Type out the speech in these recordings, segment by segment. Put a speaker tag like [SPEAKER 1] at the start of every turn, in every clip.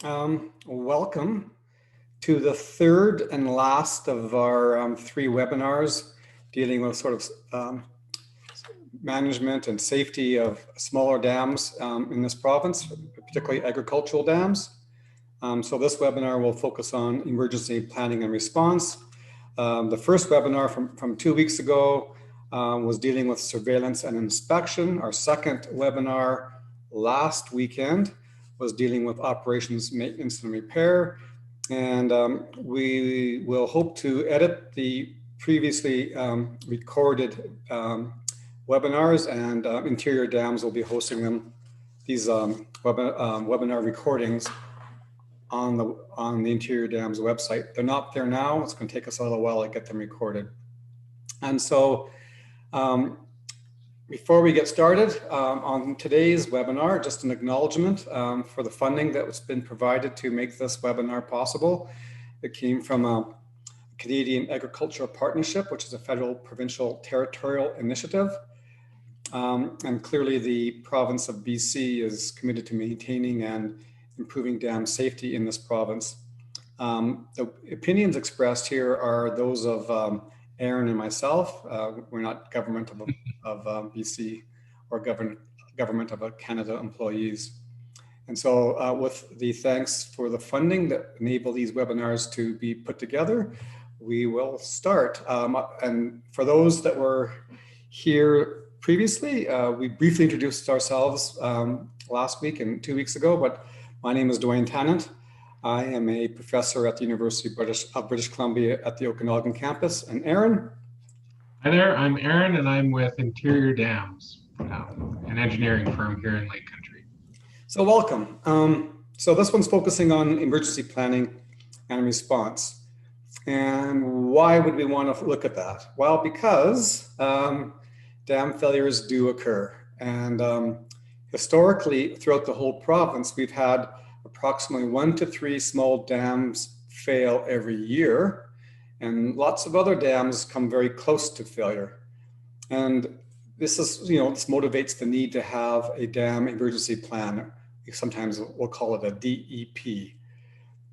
[SPEAKER 1] Welcome to the third and last of our three webinars dealing with sort of management and safety of smaller dams in this province, particularly agricultural dams. So this webinar will focus on emergency planning and response. The first webinar from 2 weeks ago was dealing with surveillance and inspection. Our second webinar last weekend was dealing with operations, maintenance, and repair. And we will hope to edit the previously recorded webinars, and Interior Dams will be hosting them, these webinar recordings on the Interior Dams website. They're not there now. It's going to take us a little while to get them recorded. And so before we get started on today's webinar, just an acknowledgement for the funding that's been provided to make this webinar possible. It came from a Canadian Agricultural Partnership, which is a federal-provincial-territorial initiative. And clearly the province of BC is committed to maintaining and improving dam safety in this province. The opinions expressed here are those of Aaron and myself. We're not government of BC or government of Canada employees. And so with the thanks for the funding that enable these webinars to be put together, we will start. And for those that were here previously, we briefly introduced ourselves last week and 2 weeks ago, but my name is Dwayne Tannant. I am a professor at the University of British Columbia at the Okanagan campus. And Aaron?
[SPEAKER 2] Hi there, I'm Aaron, and I'm with Interior Dams, an engineering firm here in Lake Country.
[SPEAKER 1] So welcome. So this one's focusing on emergency planning and response. And why would we want to look at that? Well, because dam failures do occur. And historically, throughout the whole province, we've had approximately 1 to 3 small dams fail every year, and lots of other dams come very close to failure. And this is, this motivates the need to have a dam emergency plan. Sometimes we'll call it a DEP.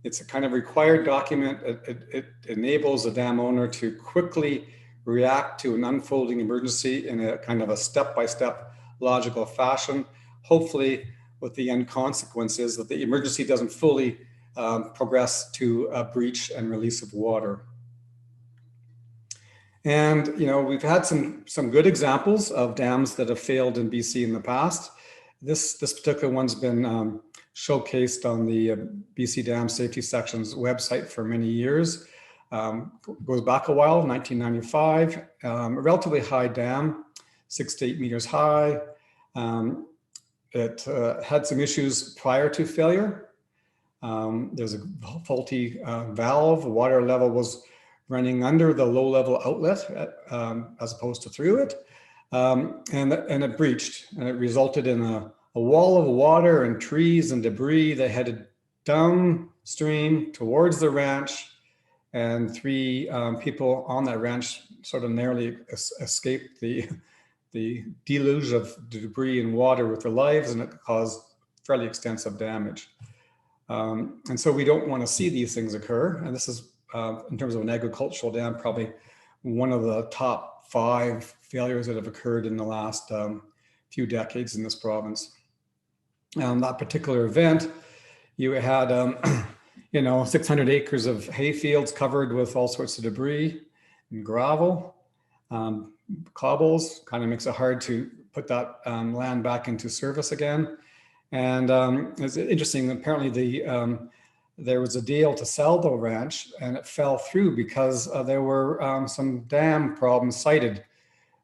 [SPEAKER 1] It's a kind of required document. It enables a dam owner to quickly react to an unfolding emergency in a kind of a step-by-step logical fashion, hopefully with the end consequences that the emergency doesn't fully progress to a breach and release of water. And we've had some good examples of dams that have failed in BC in the past. This particular one's been showcased on the BC Dam Safety Section's website for many years. Goes back a while, 1995, a relatively high dam, 6 to 8 meters high. It had some issues prior to failure. There's a faulty valve. The water level was running under the low-level outlet as opposed to through it. And it breached, and it resulted in a wall of water and trees and debris that headed downstream towards the ranch. And 3 people on that ranch sort of narrowly escaped the deluge of debris and water with their lives, and it caused fairly extensive damage. And so we don't want to see these things occur. And this is, in terms of an agricultural dam, probably one of the top 5 failures that have occurred in the last few decades in this province. That particular event, you had 600 acres of hay fields covered with all sorts of debris and gravel. Cobbles, kind of makes it hard to put that land back into service again. And it's interesting, apparently there was a deal to sell the ranch, and it fell through because there were some dam problems cited.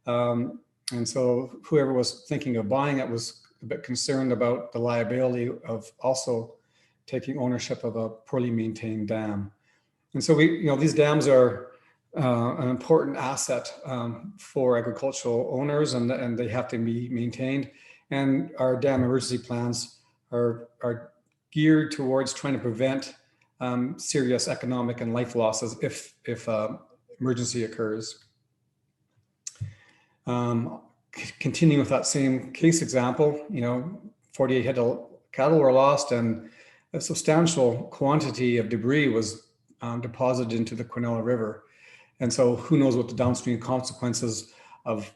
[SPEAKER 1] And so whoever was thinking of buying it was a bit concerned about the liability of also taking ownership of a poorly maintained dam. And so these dams are an important asset for agricultural owners, and they have to be maintained. And our dam emergency plans are geared towards trying to prevent serious economic and life losses if emergency occurs. Continuing with that same case example, 48 head of cattle were lost, and a substantial quantity of debris was deposited into the Quinella River. And so who knows what the downstream consequences of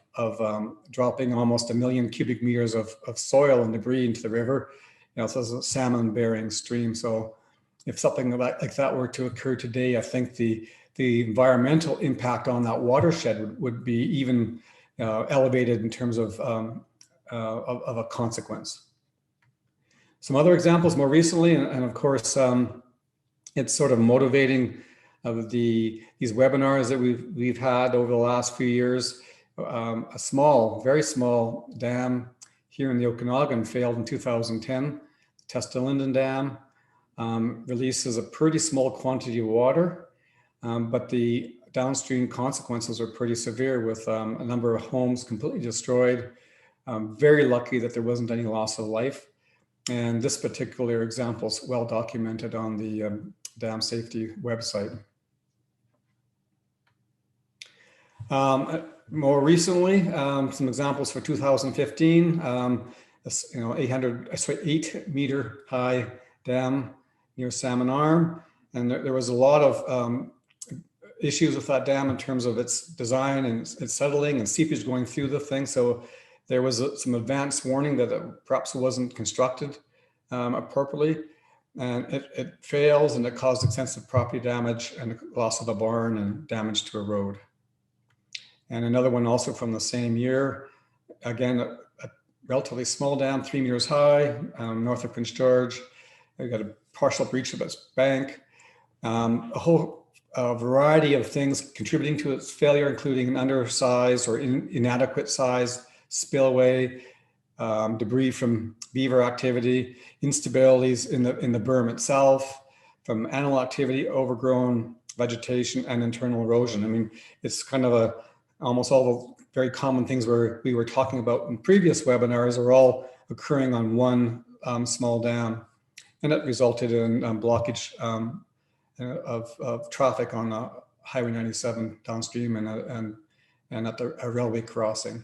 [SPEAKER 1] dropping almost 1 million cubic meters of soil and debris into the river. You know, so it's a salmon bearing stream. So if something like that were to occur today, I think the environmental impact on that watershed would be even elevated in terms of a consequence. Some other examples more recently, and of course, it's sort of motivating of these webinars that we've had over the last few years. A small, very small dam here in the Okanagan failed in 2010. Testa-Linden Dam releases a pretty small quantity of water, but the downstream consequences are pretty severe with a number of homes completely destroyed. Very lucky that there wasn't any loss of life. And this particular example is well documented on the dam safety website. More recently, some examples for 2015, 8-meter high dam near Salmon Arm. And there was a lot of issues with that dam in terms of its design and its settling and seepage going through the thing. So there was some advance warning that it perhaps wasn't constructed appropriately. And it fails, and it caused extensive property damage and loss of a barn and damage to a road. And another one also from the same year, again, a relatively small dam, 3 meters high, north of Prince George. We got a partial breach of its bank. A whole variety of things contributing to its failure, including an undersized or inadequate size spillway, debris from beaver activity, instabilities in the berm itself, from animal activity, overgrown vegetation, and internal erosion. I mean, it's kind of almost all the very common things we were talking about in previous webinars are all occurring on one small dam. And it resulted in blockage of traffic on Highway 97 downstream and at a railway crossing.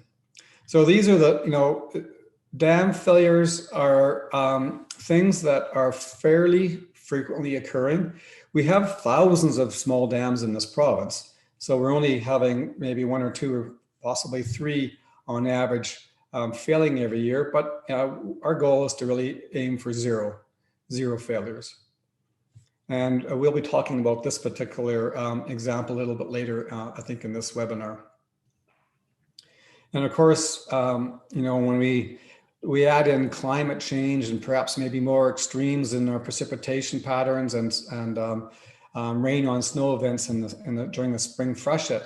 [SPEAKER 1] So these are the, dam failures are things that are fairly frequently occurring. We have thousands of small dams in this province. So we're only having maybe 1 or 2 or possibly 3 on average failing every year. But our goal is to really aim for zero failures. And we'll be talking about this particular example a little bit later, I think, in this webinar. And of course, when we add in climate change and perhaps maybe more extremes in our precipitation patterns and rain on snow events during the spring freshet,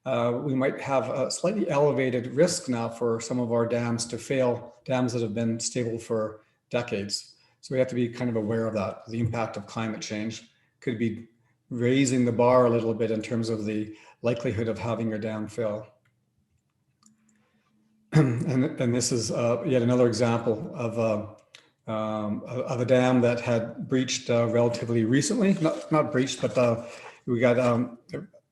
[SPEAKER 1] we might have a slightly elevated risk now for some of our dams to fail, dams that have been stable for decades. So we have to be kind of aware of that. The impact of climate change could be raising the bar a little bit in terms of the likelihood of having your dam fail. And this is yet another example of a dam that had breached relatively recently. Not breached, but we got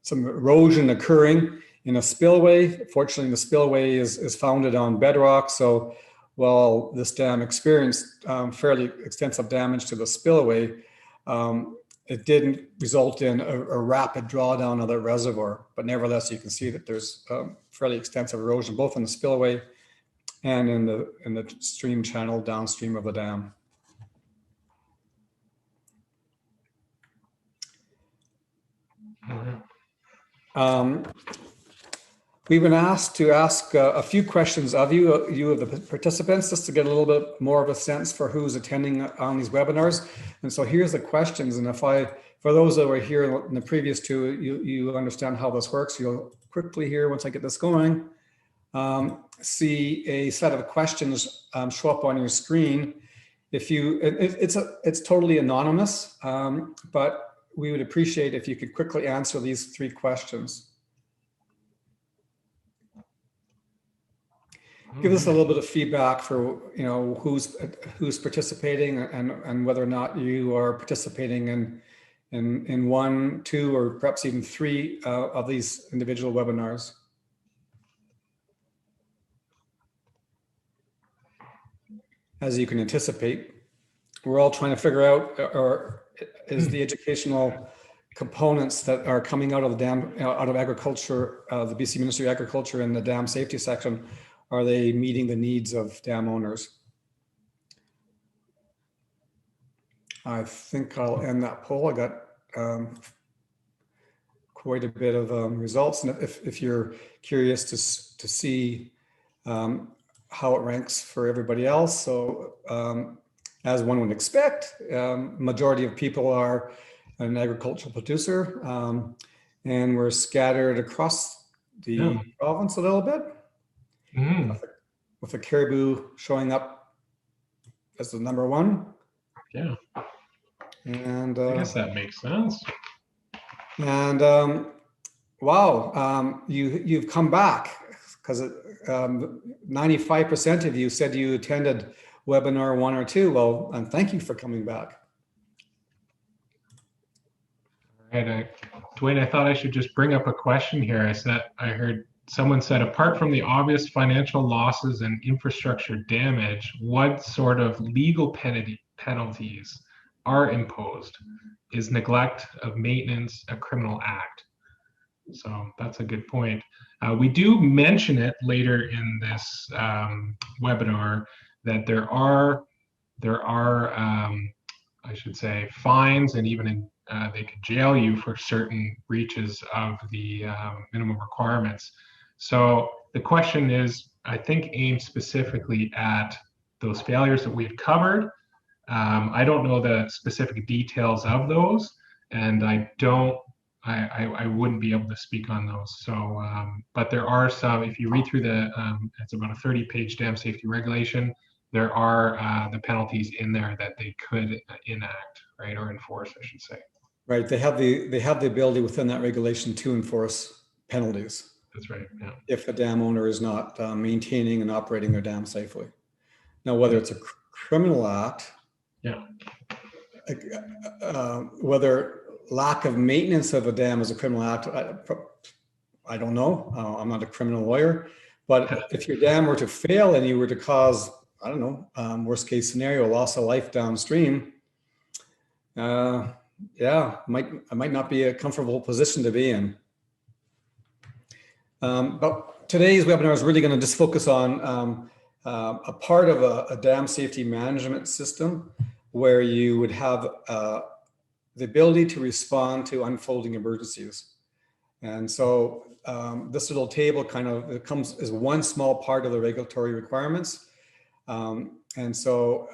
[SPEAKER 1] some erosion occurring in a spillway. Fortunately, the spillway is founded on bedrock. So while this dam experienced fairly extensive damage to the spillway, it didn't result in a rapid drawdown of the reservoir. But nevertheless, you can see that there's fairly extensive erosion, both in the spillway and in the stream channel downstream of the dam. We've been asked to ask a few questions of you of the participants, just to get a little bit more of a sense for who's attending on these webinars. And so here's the questions. And for those that were here in the previous two, you understand how this works. You'll quickly here, once I get this going, see a set of questions show up on your screen. It's totally anonymous, but we would appreciate if you could quickly answer these 3 questions. Give us a little bit of feedback for who's participating and whether or not you are participating in 1, 2, or perhaps even 3 of these individual webinars. As you can anticipate, we're all trying to figure out, or is the educational components that are coming out of the dam, out of agriculture, the BC Ministry of Agriculture in the dam safety section, are they meeting the needs of dam owners? I think I'll end that poll. I got quite a bit of results, and if you're curious to see how it ranks for everybody else, so as one would expect, majority of people are an agricultural producer, and we're scattered across the province a little bit, with the caribou showing up as the number one.
[SPEAKER 2] Yeah.
[SPEAKER 1] And
[SPEAKER 2] I guess that makes sense.
[SPEAKER 1] And wow, you've come back, because 95% of you said you attended webinar 1 or 2. Well, and thank you for coming back.
[SPEAKER 2] All right, Dwayne, I thought I should just bring up a question here. I heard someone said, apart from the obvious financial losses and infrastructure damage, what sort of legal penalties are imposed? Is neglect of maintenance a criminal act? So that's a good point. We do mention it later in this webinar that there are I should say, fines, and even they could jail you for certain breaches of the minimum requirements. So the question is, I think, aimed specifically at those failures that we've covered. I don't know the specific details of those, and I wouldn't be able to speak on those. So, but there are some, if you read through it's about a 30-page dam safety regulation, there are the penalties in there that they could enact, right, or enforce, I should say.
[SPEAKER 1] Right, they have the ability within that regulation to enforce penalties.
[SPEAKER 2] That's right, yeah.
[SPEAKER 1] If a dam owner is not maintaining and operating their dam safely. Now, whether it's a criminal act, whether lack of maintenance of a dam is a criminal act, I don't know. I'm not a criminal lawyer, but if your dam were to fail and you were to cause, I don't know, worst case scenario, loss of life downstream, yeah, I might not be a comfortable position to be in. But today's webinar is really going to just focus on a part of a dam safety management system where you would have the ability to respond to unfolding emergencies. And so this little table it comes as one small part of the regulatory requirements. And so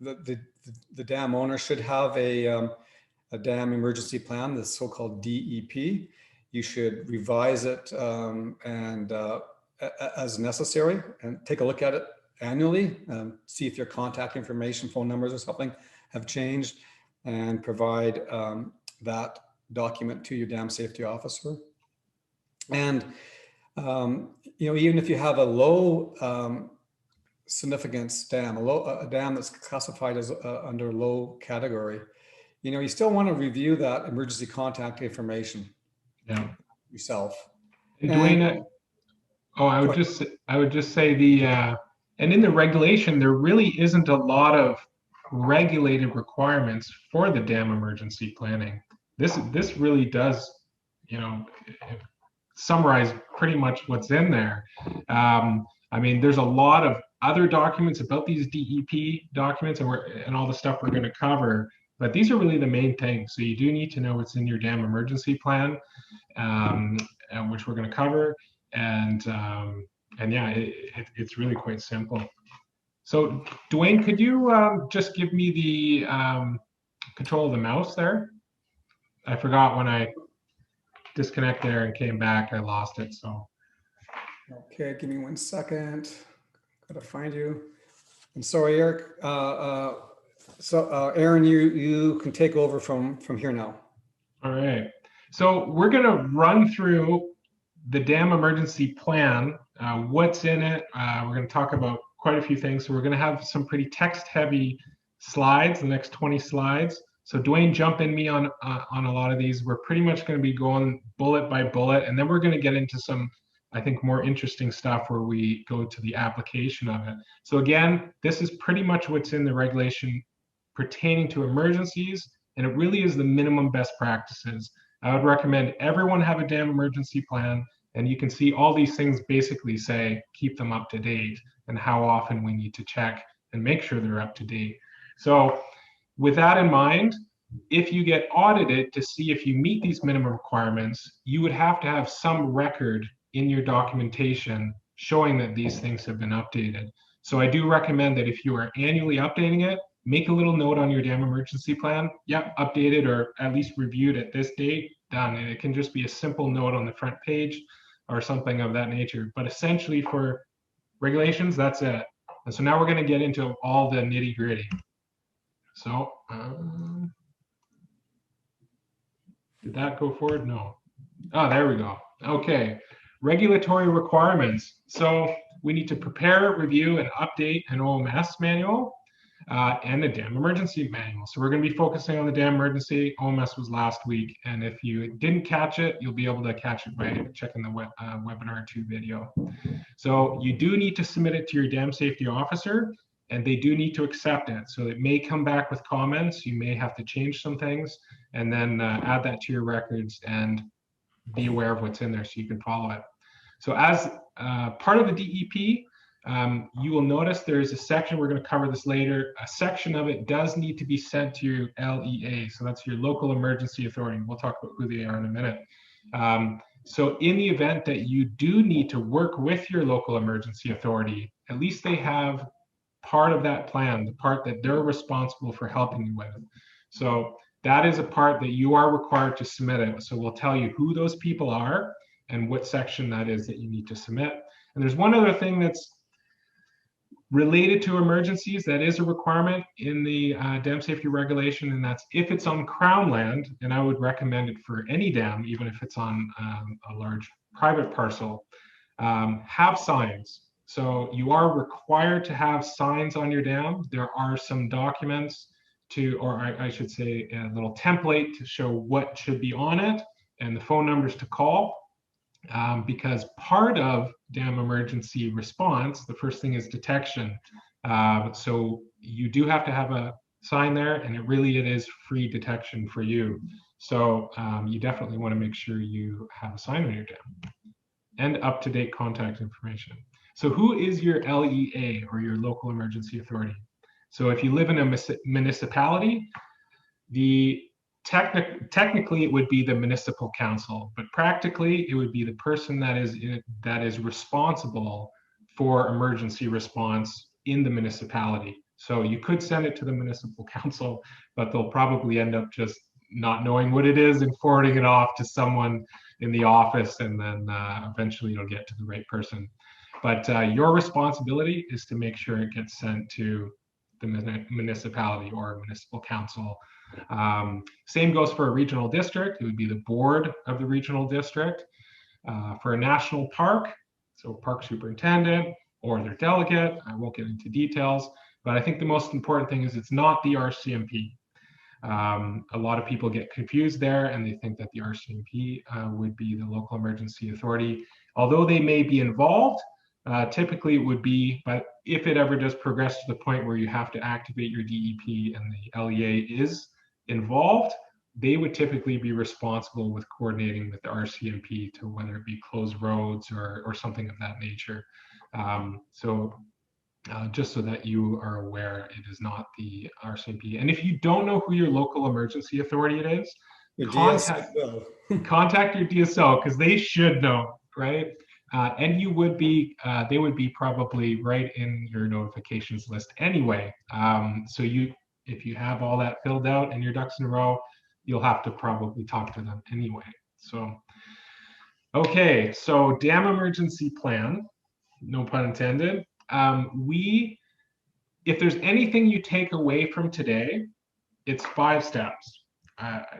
[SPEAKER 1] the dam owner should have a dam emergency plan, the so-called DEP. You should revise it as necessary, and take a look at it annually, see if your contact information, phone numbers or something have changed, and provide that document to your dam safety officer. And even if you have a low significance dam, a dam that's classified as under low category, you still want to review that emergency contact information yourself.
[SPEAKER 2] And Dwayne, I would just say and in the regulation, there really isn't a lot of regulated requirements for the dam emergency planning. This really does, summarize pretty much what's in there. I mean, there's a lot of other documents about these DEP documents and all the stuff we're going to cover, but these are really the main things. So you do need to know what's in your dam emergency plan, which we're going to cover, and yeah, it's really quite simple. So Dwayne, could you just give me the control of the mouse there? I forgot when I disconnect there and came back, I lost it. So.
[SPEAKER 1] Okay, give me 1 second. Gotta find you. I'm sorry, Eric. So Aaron, you can take over from here now.
[SPEAKER 2] All right. So we're gonna run through the dam emergency plan, what's in it. We're gonna talk about quite a few things. So we're gonna have some pretty text-heavy slides, the next 20 slides. So Dwayne, jump in me on a lot of these. We're pretty much gonna be going bullet by bullet, and then we're gonna get into some, I think, more interesting stuff where we go to the application of it. So again, this is pretty much what's in the regulation pertaining to emergencies, and it really is the minimum best practices. I would recommend everyone have a dam emergency plan, and you can see all these things basically say keep them up to date and how often we need to check and make sure they're up to date. So with that in mind, if you get audited to see if you meet these minimum requirements, you would have to have some record in your documentation showing that these things have been updated. So I do recommend that if you are annually updating it, make a little note on your dam emergency plan. Yep, updated or at least reviewed at this date, done. And it can just be a simple note on the front page or something of that nature. But essentially for regulations, that's it. And so now we're going to get into all the nitty gritty. So, did that go forward? No. Oh, there we go. Okay. Regulatory requirements. So we need to prepare, review, and update an OMS manual and a dam emergency manual. So we're going to be focusing on the dam emergency. OMS was last week. And if you didn't catch it, you'll be able to catch it by checking the webinar 2 video. So you do need to submit it to your dam safety officer, and they do need to accept it. So it may come back with comments. You may have to change some things and then add that to your records and be aware of what's in there so you can follow it. So as part of the DEP, you will notice there's a section, we're going to cover this later, a section of it does need to be sent to your LEA. So that's your local emergency authority. We'll talk about who they are in a minute. So in the event that you do need to work with your local emergency authority, at least they have part of that plan, the part that they're responsible for helping you with. So that is a part that you are required to submit it. So we'll tell you who those people are and what section that is that you need to submit. And there's one other thing that's related to emergencies that is a requirement in the dam safety regulation, and that's if it's on Crown land, and I would recommend it for any dam, even if it's on a large private parcel, have signs. So you are required to have signs on your dam. There are some documents to, or I should say a little template to show what should be on it and the phone numbers to call. Because part of dam emergency response, the first thing is detection. So you do have to have a sign there, and it is free detection for you. So you definitely want to make sure you have a sign on your dam and up-to-date contact information. So who is your LEA, or your local emergency authority? So if you live in a municipality, technically it would be the municipal council, but practically it would be the person that is responsible for emergency response in the municipality. So you could send it to the municipal council, but they'll probably end up just not knowing what it is and forwarding it off to someone in the office, and then eventually it'll get to the right person. But your responsibility is to make sure it gets sent to the municipality or municipal council. Same goes for a regional district. It would be the board of the regional district. For a national park, so park superintendent or their delegate. I won't get into details, but I think the most important thing is it's not the RCMP. A lot of people get confused there, and they think that the RCMP would be the local emergency authority. Although they may be involved, typically it would be, but if it ever does progress to the point where you have to activate your DEP and the LEA is involved, they would typically be responsible with coordinating with the RCMP to whether it be closed roads or something of that nature. Just so that you are aware, it is not the RCMP. And if you don't know who your local emergency authority it is, contact your DSO, because they should know, right? And you would be, they would be probably right in your notifications list anyway. So if you have all that filled out and your ducks in a row, you'll have to probably talk to them anyway. So, okay, so dam emergency plan, no pun intended. If there's anything you take away from today, it's 5 steps.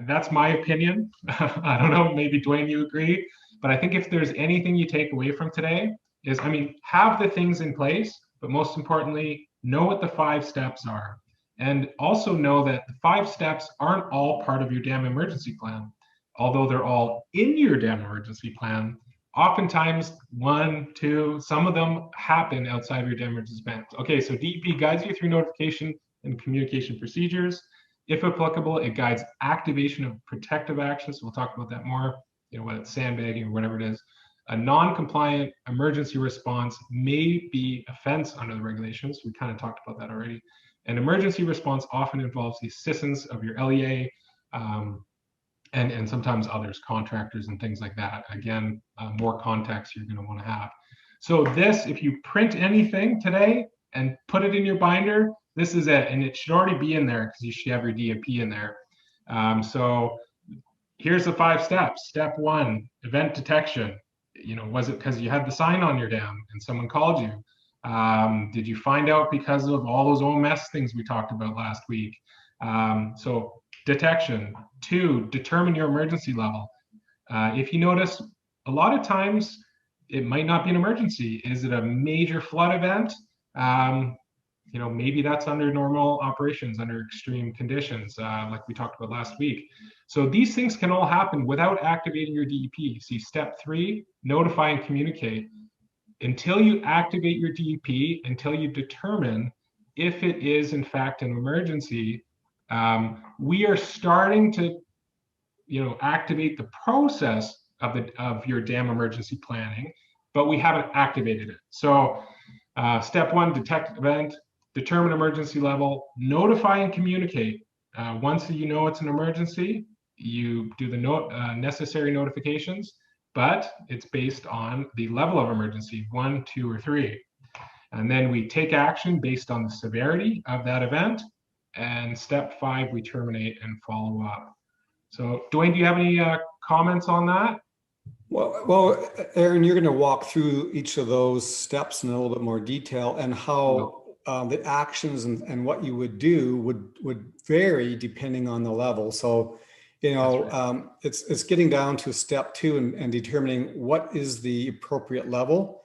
[SPEAKER 2] That's my opinion. I don't know, maybe Dwayne, you agree? But I think if there's anything you take away from today is, have the things in place, but most importantly, know what the 5 steps are. And also know that the 5 steps aren't all part of your dam emergency plan. Although they're all in your dam emergency plan, oftentimes 1, 2, some of them happen outside of your dam emergency plan. Okay, so DEP guides you through notification and communication procedures. If applicable, it guides activation of protective actions. So we'll talk about that more, whether it's sandbagging or whatever it is. A non-compliant emergency response may be offense under the regulations. We kind of talked about that already. An emergency response often involves the assistance of your LEA, and sometimes others, contractors and things like that. Again, more context you're going to want to have. So this, if you print anything today and put it in your binder, this is it, and it should already be in there because you should have your DAP in there. So here's the 5 steps. Step 1, event detection. Was it because you had the sign on your dam and someone called you? Did you find out because of all those OMS things we talked about last week? So detection. 2, determine your emergency level. If you notice, a lot of times it might not be an emergency. Is it a major flood event? Maybe that's under normal operations, under extreme conditions, like we talked about last week. So these things can all happen without activating your DEP. See, step 3, notify and communicate. Until you activate your DEP, until you determine if it is in fact an emergency, we are starting to, activate the process of your dam emergency planning, but we haven't activated it. So step 1, detect event, determine emergency level, notify and communicate. Once you know it's an emergency, you do the necessary notifications, but it's based on the level of emergency, 1, 2, or 3. And then we take action based on the severity of that event. And step 5, we terminate and follow up. So Dwayne, do you have any comments on that?
[SPEAKER 1] Well, Aaron, you're going to walk through each of those steps in a little bit more detail, and how the actions and what you would do would vary depending on the level. So, right. It's getting down to step 2 and determining what is the appropriate level.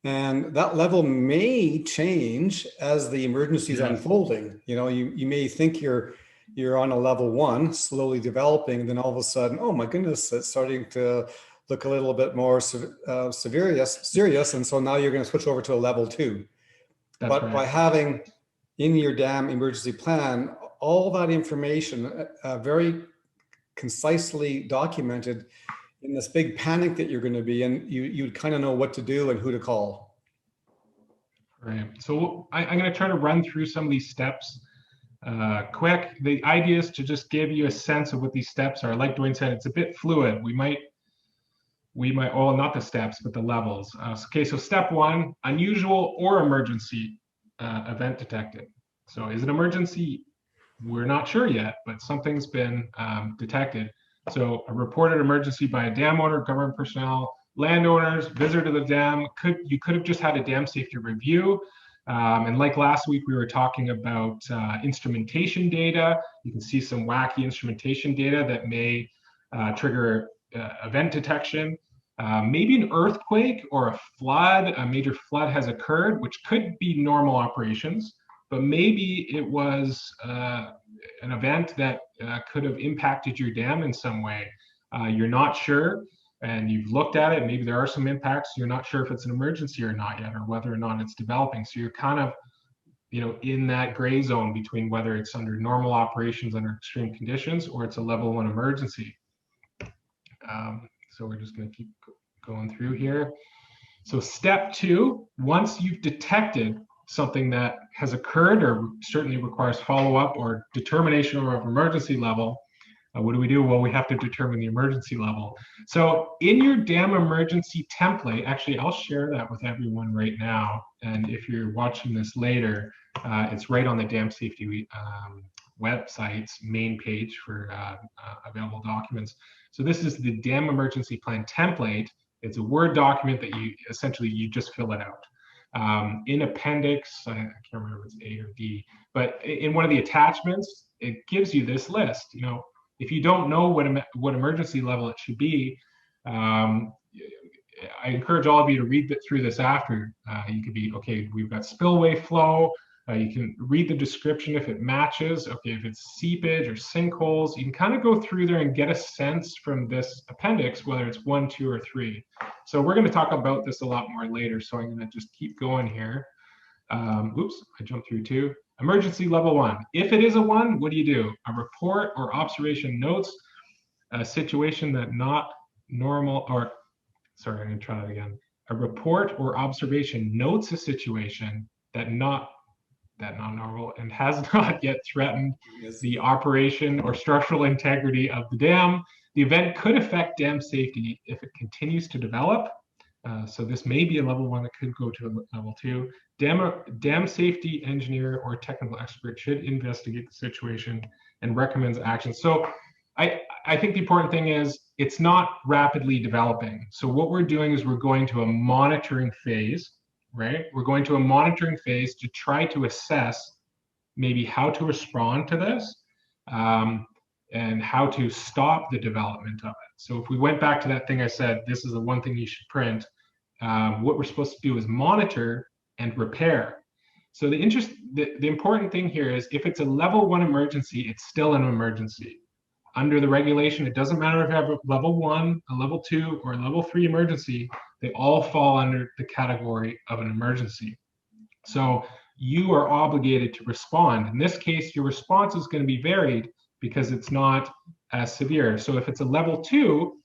[SPEAKER 1] And that level may change as the emergency is unfolding. You may think you're on a level 1, slowly developing, and then all of a sudden, oh my goodness, it's starting to look a little bit more serious. And so now you're going to switch over to a level 2. But right. By having in your dam emergency plan all that information very concisely documented, in this big panic that you're going to be in, you'd kind of know what to do and who to call.
[SPEAKER 2] Right. So I'm going to try to run through some of these steps quick. The idea is to just give you a sense of what these steps are. Like Dwayne said, it's a bit fluid. We might, not the steps, but the levels. Okay, so step 1, unusual or emergency event detected. So is it emergency? We're not sure yet, but something's been detected. So a reported emergency by a dam owner, government personnel, landowners, visitor to the dam. You could have just had a dam safety review. And like last week, we were talking about instrumentation data. You can see some wacky instrumentation data that may trigger event detection. Maybe an earthquake or a flood, a major flood has occurred, which could be normal operations, but maybe it was an event that could have impacted your dam in some way. You're not sure, and you've looked at it. Maybe there are some impacts. You're not sure if it's an emergency or not yet, or whether or not it's developing. So you're kind of, in that gray zone between whether it's under normal operations under extreme conditions or it's a level 1 emergency. So we're just going to keep going through here. So step 2, once you've detected something that has occurred or certainly requires follow-up or determination of emergency level, what do? Well, we have to determine the emergency level. So in your dam emergency template, actually, I'll share that with everyone right now. And if you're watching this later, it's right on the dam safety website's main page for available documents. So this is the dam emergency plan template. It's a Word document that you just fill it out. In appendix, I can't remember if it's A or D, but in one of the attachments, it gives you this list. If you don't know what emergency level it should be, I encourage all of you to read through this after. You could be, okay, we've got spillway flow. You can read the description if it matches. Okay, if it's seepage or sinkholes, you can kind of go through there and get a sense from this appendix, whether it's 1, 2, or 3. So we're going to talk about this a lot more later. So I'm going to just keep going here. Oops, I jumped through 2. Emergency level 1. If it is a 1, what do you do? A report or observation notes a situation that not normal, or sorry, I'm going to try that again. A report or observation notes a situation that not normal and has not yet threatened the operation or structural integrity of the dam. The event could affect dam safety if it continues to develop. So this may be a level 1 that could go to a level 2. Dam safety engineer or technical expert should investigate the situation and recommends action. So I think the important thing is it's not rapidly developing. So what we're doing is we're going to a monitoring phase, right? We're going to a monitoring phase to try to assess maybe how to respond to this and how to stop the development of it. So if we went back to that thing I said, this is the one thing you should print, what we're supposed to do is monitor and repair. So the important thing here is if it's a level 1 emergency, it's still an emergency. Under the regulation, it doesn't matter if you have a level 1, a level 2, or a level 3 emergency, they all fall under the category of an emergency. So you are obligated to respond. In this case, your response is going to be varied because it's not as severe. So if it's a level 2,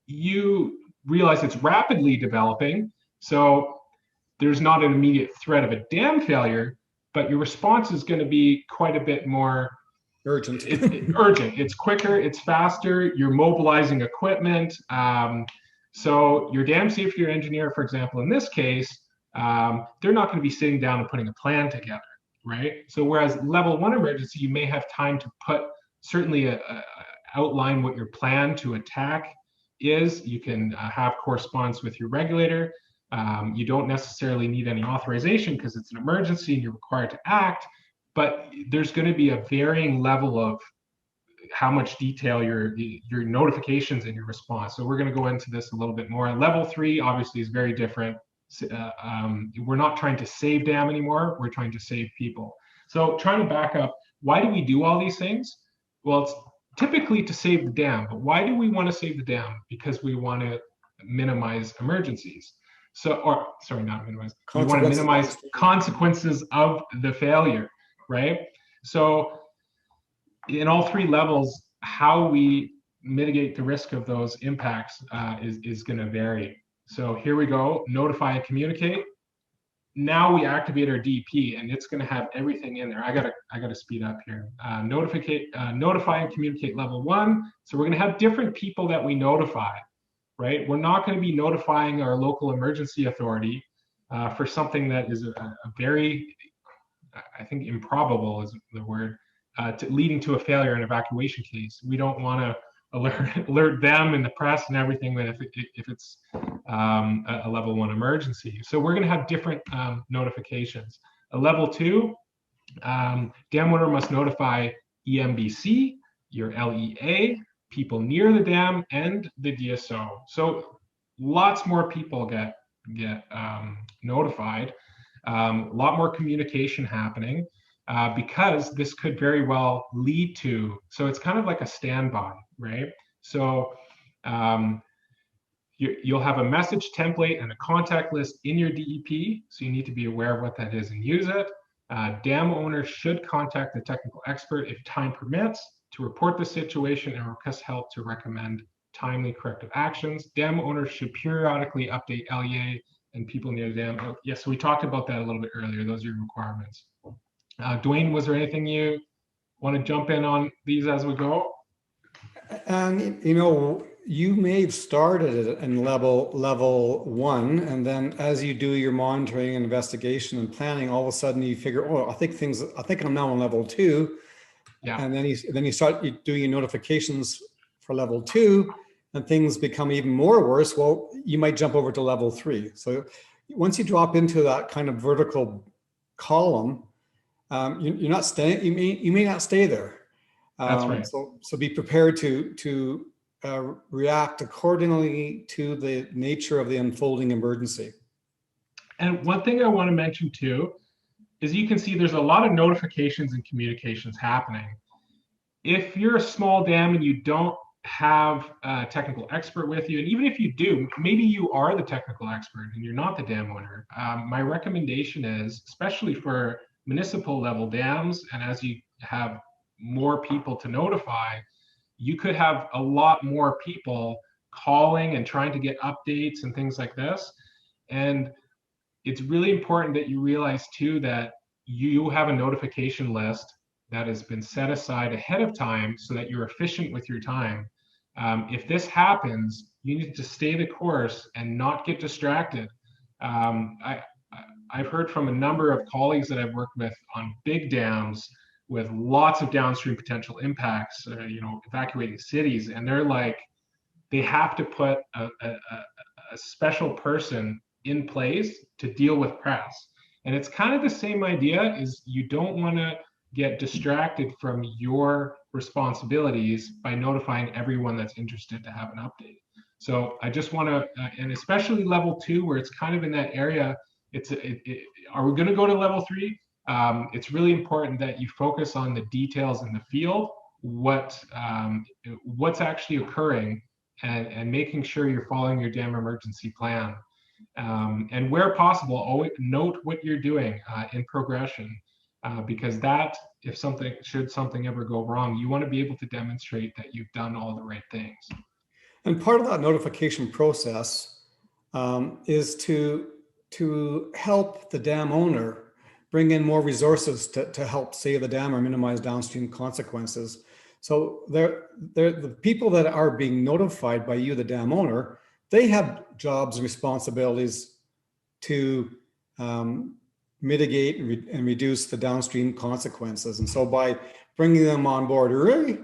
[SPEAKER 2] you realize it's rapidly developing. So there's not an immediate threat of a dam failure, but your response is going to be quite a bit more
[SPEAKER 1] urgent.
[SPEAKER 2] Urgent. It's quicker, it's faster, you're mobilizing equipment. So your dam safety engineer, for example, in this case, they're not going to be sitting down and putting a plan together, right? So whereas level 1 emergency, you may have time to certainly outline what your plan to attack is. You can have correspondence with your regulator. You don't necessarily need any authorization because it's an emergency and you're required to act. But there's going to be a varying level of how much detail your notifications and your response. So we're going to go into this a little bit more. Level 3 obviously is very different. We're not trying to save dam anymore. We're trying to save people. So trying to back up, why do we do all these things? Well, it's typically to save the dam. But why do we want to save the dam? Because we want to minimize emergencies. So, not minimize. We want to minimize consequences of the failure. Right? So in all 3 levels, how we mitigate the risk of those impacts is going to vary. So here we go, notify and communicate. Now we activate our DP and it's going to have everything in there. I gotta speed up here. Notify and communicate level 1. So we're going to have different people that we notify, right? We're not going to be notifying our local emergency authority for something that is a very, I think improbable is the word, leading to a failure and evacuation case. We don't want to alert them and the press and everything if it's a level 1 emergency. So we're going to have different notifications. A level 2, dam owner must notify EMBC, your LEA, people near the dam, and the DSO. So lots more people get notified. A lot more communication happening because this could very well lead to, so it's kind of like a standby, right? So you'll have a message template and a contact list in your DEP, so you need to be aware of what that is and use it. Dam owners should contact the technical expert if time permits to report the situation and request help to recommend timely corrective actions. Dam owners should periodically update LEA and people near the dam. Oh, yes, so we talked about that a little bit earlier. Those are your requirements. Dwayne, was there anything you want to jump in on these as we go?
[SPEAKER 1] And you may have started it in level 1, and then as you do your monitoring and investigation and planning, all of a sudden you figure, oh, I think I'm now on level 2. Yeah. And then you start doing your notifications for level 2, and things become even more worse. Well, you might jump over to level 3. So once you drop into that kind of vertical column, you're not staying. You may not stay there.
[SPEAKER 2] That's right.
[SPEAKER 1] So be prepared to react accordingly to the nature of the unfolding emergency.
[SPEAKER 2] And one thing I want to mention too is you can see there's a lot of notifications and communications happening. If you're a small dam and you don't have a technical expert with you, and even if you do, maybe you are the technical expert and you're not the dam owner, my recommendation is, especially for municipal level dams, and as you have more people to notify, you could have a lot more people calling and trying to get updates and things like this. And it's really important that you realize too that you have a notification list that has been set aside ahead of time so that you're efficient with your time. If this happens, you need to stay the course and not get distracted. I've heard from a number of colleagues that I've worked with on big dams with lots of downstream potential impacts, evacuating cities, and they're like, they have to put a special person in place to deal with press. And it's kind of the same idea, is you don't want to get distracted from your responsibilities by notifying everyone that's interested to have an update. So I just want to, and especially level 2, where it's kind of in that area, are we going to go to level 3? It's really important that you focus on the details in the field, what's actually occurring, and making sure you're following your dam emergency plan. And where possible, always note what you're doing in progression, because that, should something ever go wrong, you want to be able to demonstrate that you've done all the right things.
[SPEAKER 1] And part of that notification process is to help the dam owner bring in more resources to help save the dam or minimize downstream consequences. So the people that are being notified by you, the dam owner, they have jobs and responsibilities to mitigate and reduce the downstream consequences. And so by bringing them on board early,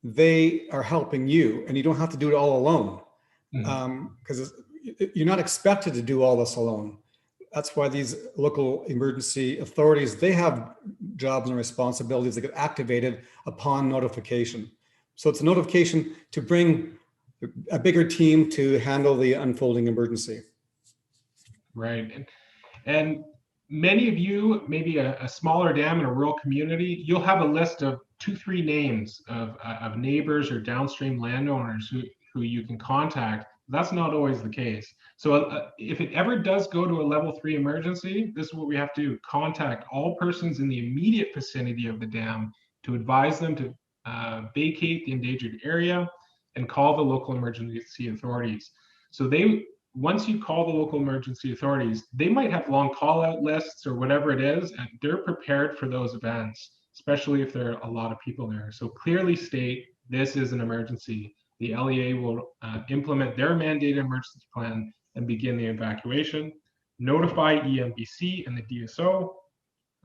[SPEAKER 1] they are helping you, and you don't have to do it all alone, because you're not expected to do all this alone. That's why these local emergency authorities, they have jobs and responsibilities that get activated upon notification. So it's a notification to bring a bigger team to handle the unfolding emergency.
[SPEAKER 2] Right. And many of you, maybe a smaller dam in a rural community, you'll have a list of 2-3 names of neighbors or downstream landowners who you can contact. That's not always the case. So if it ever does go to a level 3 emergency, this is what we have to do: contact all persons in the immediate vicinity of the dam to advise them to vacate the endangered area and call the local emergency authorities. So once you call the local emergency authorities, they might have long call out lists or whatever it is, and they're prepared for those events, especially if there are a lot of people there. So clearly state this is an emergency. The LEA will implement their mandated emergency plan and begin the evacuation. Notify EMBC and the DSO.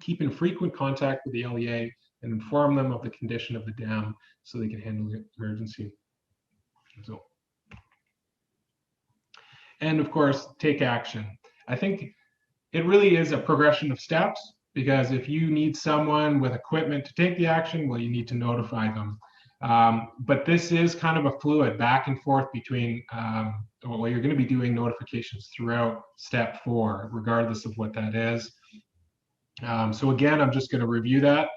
[SPEAKER 2] Keep in frequent contact with the LEA and inform them of the condition of the dam so they can handle the emergency. So, and of course, take action. I think it really is a progression of steps, because if you need someone with equipment to take the action, well, you need to notify them. But this is kind of a fluid back and forth between, well, you're going to be doing notifications throughout step 4, regardless of what that is. So again, I'm just going to review that.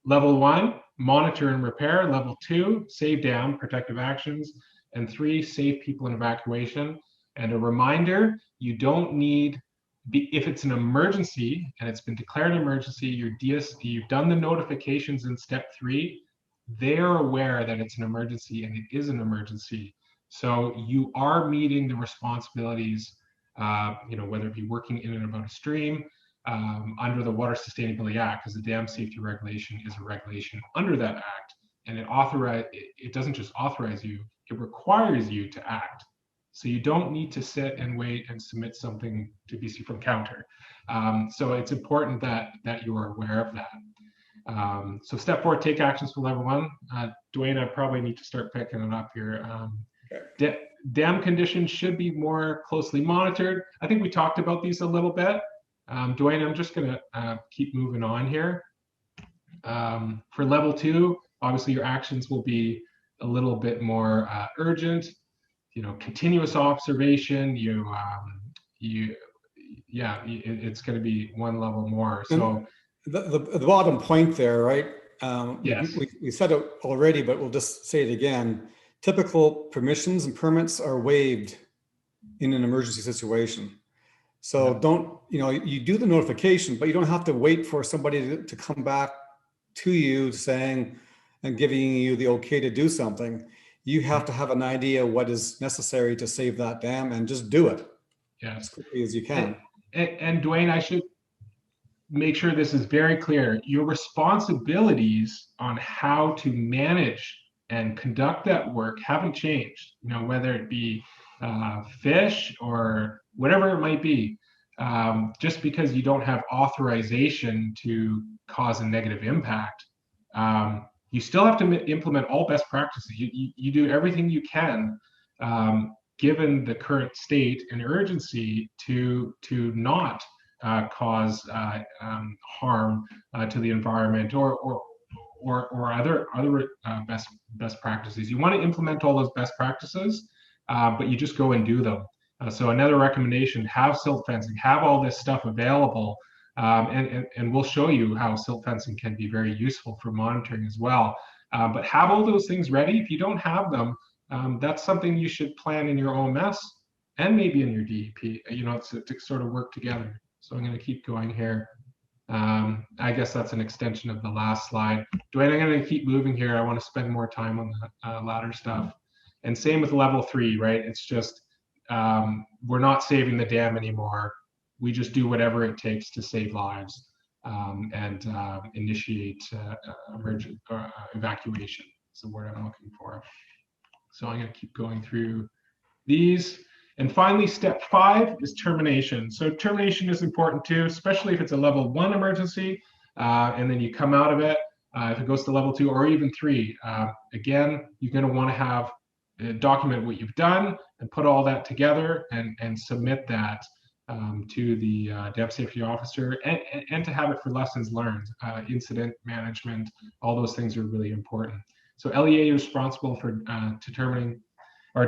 [SPEAKER 2] Level 1, monitor and repair. Level 2, save dam, protective actions. And 3, save people in evacuation. And a reminder, you don't need, if it's an emergency and it's been declared an emergency, you've done the notifications in step 3, they're aware that it's an emergency and it is an emergency. So you are meeting the responsibilities, whether it be working in and about a stream, under the Water Sustainability Act, because the Dam Safety Regulation is a regulation under that act, and it doesn't just authorize you, it requires you to act. So you don't need to sit and wait and submit something to BC from counter. So it's important that you are aware of that. So step 4, take actions for level 1. Dwayne, I probably need to start picking it up here. Dam conditions should be more closely monitored. I think we talked about these a little bit. Dwayne, I'm just going to keep moving on here. For level 2, obviously your actions will be a little bit more urgent. Continuous observation. It's going to be one level more. So
[SPEAKER 1] the bottom point there, right?
[SPEAKER 2] Yes.
[SPEAKER 1] We said it already, but we'll just say it again. Typical permissions and permits are waived in an emergency situation. So don't, you do the notification, but you don't have to wait for somebody to come back to you saying and giving you the okay to do something. You have to have an idea what is necessary to save that dam and just do it as quickly as you can.
[SPEAKER 2] And Dwayne, I should make sure this is very clear. Your responsibilities on how to manage and conduct that work haven't changed, whether it be fish or whatever it might be. Just because you don't have authorization to cause a negative impact, you still have to implement all best practices. You do everything you can, given the current state and urgency, to not cause harm to the environment or other best practices. You want to implement all those best practices, but you just go and do them. So another recommendation: have silt fencing, have all this stuff available, and we'll show you how silt fencing can be very useful for monitoring as well. But have all those things ready. If you don't have them, that's something you should plan in your OMS and maybe in your DEP, to sort of work together. So I'm going to keep going here. I guess that's an extension of the last slide. Dwayne, I'm going to keep moving here. I want to spend more time on the latter stuff. And same with level 3, right? It's just, we're not saving the dam anymore. We just do whatever it takes to save lives and initiate emergent evacuation. That's the word I'm looking for. So I'm going to keep going through these. And finally, step 5 is termination. So termination is important too, especially if it's a level 1 emergency, and then you come out of it. If it goes to level 2 or even 3, again, you're going to want to have document what you've done and put all that together and submit that to the dam safety officer, and to have it for lessons learned. Incident management, all those things are really important. So LEA is responsible for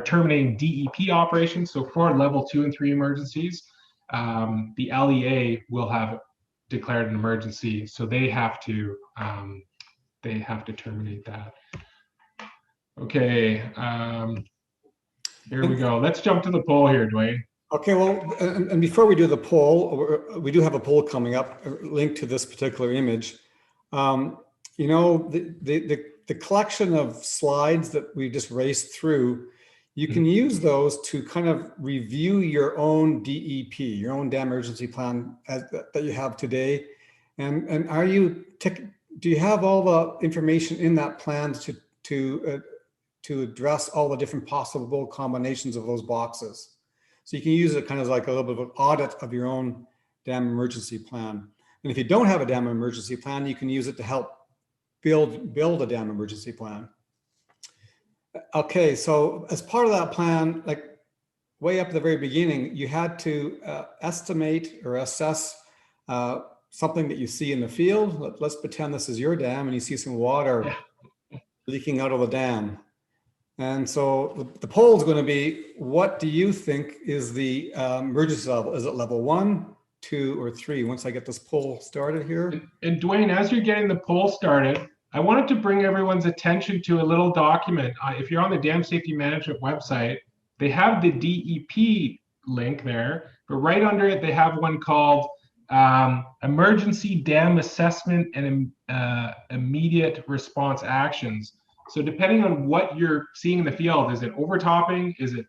[SPEAKER 2] terminating DEP operations. So for level 2 and 3 emergencies, the LEA will have declared an emergency, so they have to terminate that. Okay, here we go. Let's jump to the poll here, Dwayne.
[SPEAKER 1] Okay, well, and before we do the poll, we do have a poll coming up linked to this particular image. The collection of slides that we just raced through, you can use those to kind of review your own DEP, your own dam emergency plan that you have today. And do you have all the information in that plan to address all the different possible combinations of those boxes? So you can use it kind of like a little bit of an audit of your own dam emergency plan. And if you don't have a dam emergency plan, you can use it to help build a dam emergency plan. Okay, so as part of that plan, like way up at the very beginning, you had to estimate or assess something that you see in the field. Let's pretend this is your dam and you see some water leaking out of the dam. And so the poll is going to be, what do you think is the emergency level? Is it level 1, 2, or 3? Once I get this poll started here.
[SPEAKER 2] And Dwayne, as you're getting the poll started, I wanted to bring everyone's attention to a little document. If you're on the Dam Safety Management website, they have the DEP link there, but right under it, they have one called Emergency Dam Assessment and Immediate Response Actions. So depending on what you're seeing in the field, is it overtopping? Is it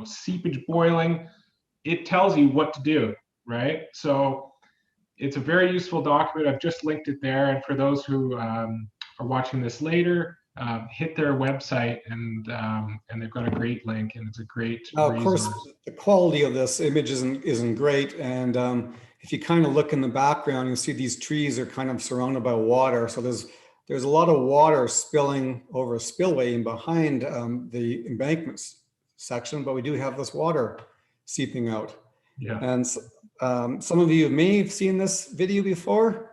[SPEAKER 2] seepage boiling? It tells you what to do, right? So it's a very useful document. I've just linked it there. And for those who are watching this later, hit their website and they've got a great link, and it's a great resource.
[SPEAKER 1] Of course, the quality of this image isn't great. And if you kind of look in the background, you'll see these trees are kind of surrounded by water. So there's a lot of water spilling over a spillway in behind the embankments section, but we do have this water seeping out.
[SPEAKER 2] Yeah.
[SPEAKER 1] And some of you may have seen this video before.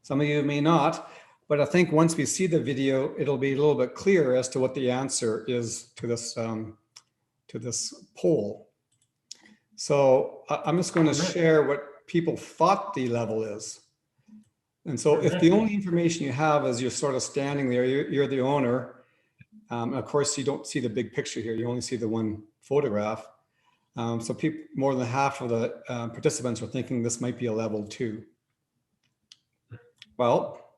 [SPEAKER 1] Some of you may not, but I think once we see the video, it'll be a little bit clearer as to what the answer is to this poll. So I'm just going to share what people thought the level is. And so if the only information you have is you're sort of standing there, you're the owner. Of course, you don't see the big picture here. You only see the one photograph. So more than half of the participants are thinking this might be a level 2. Well,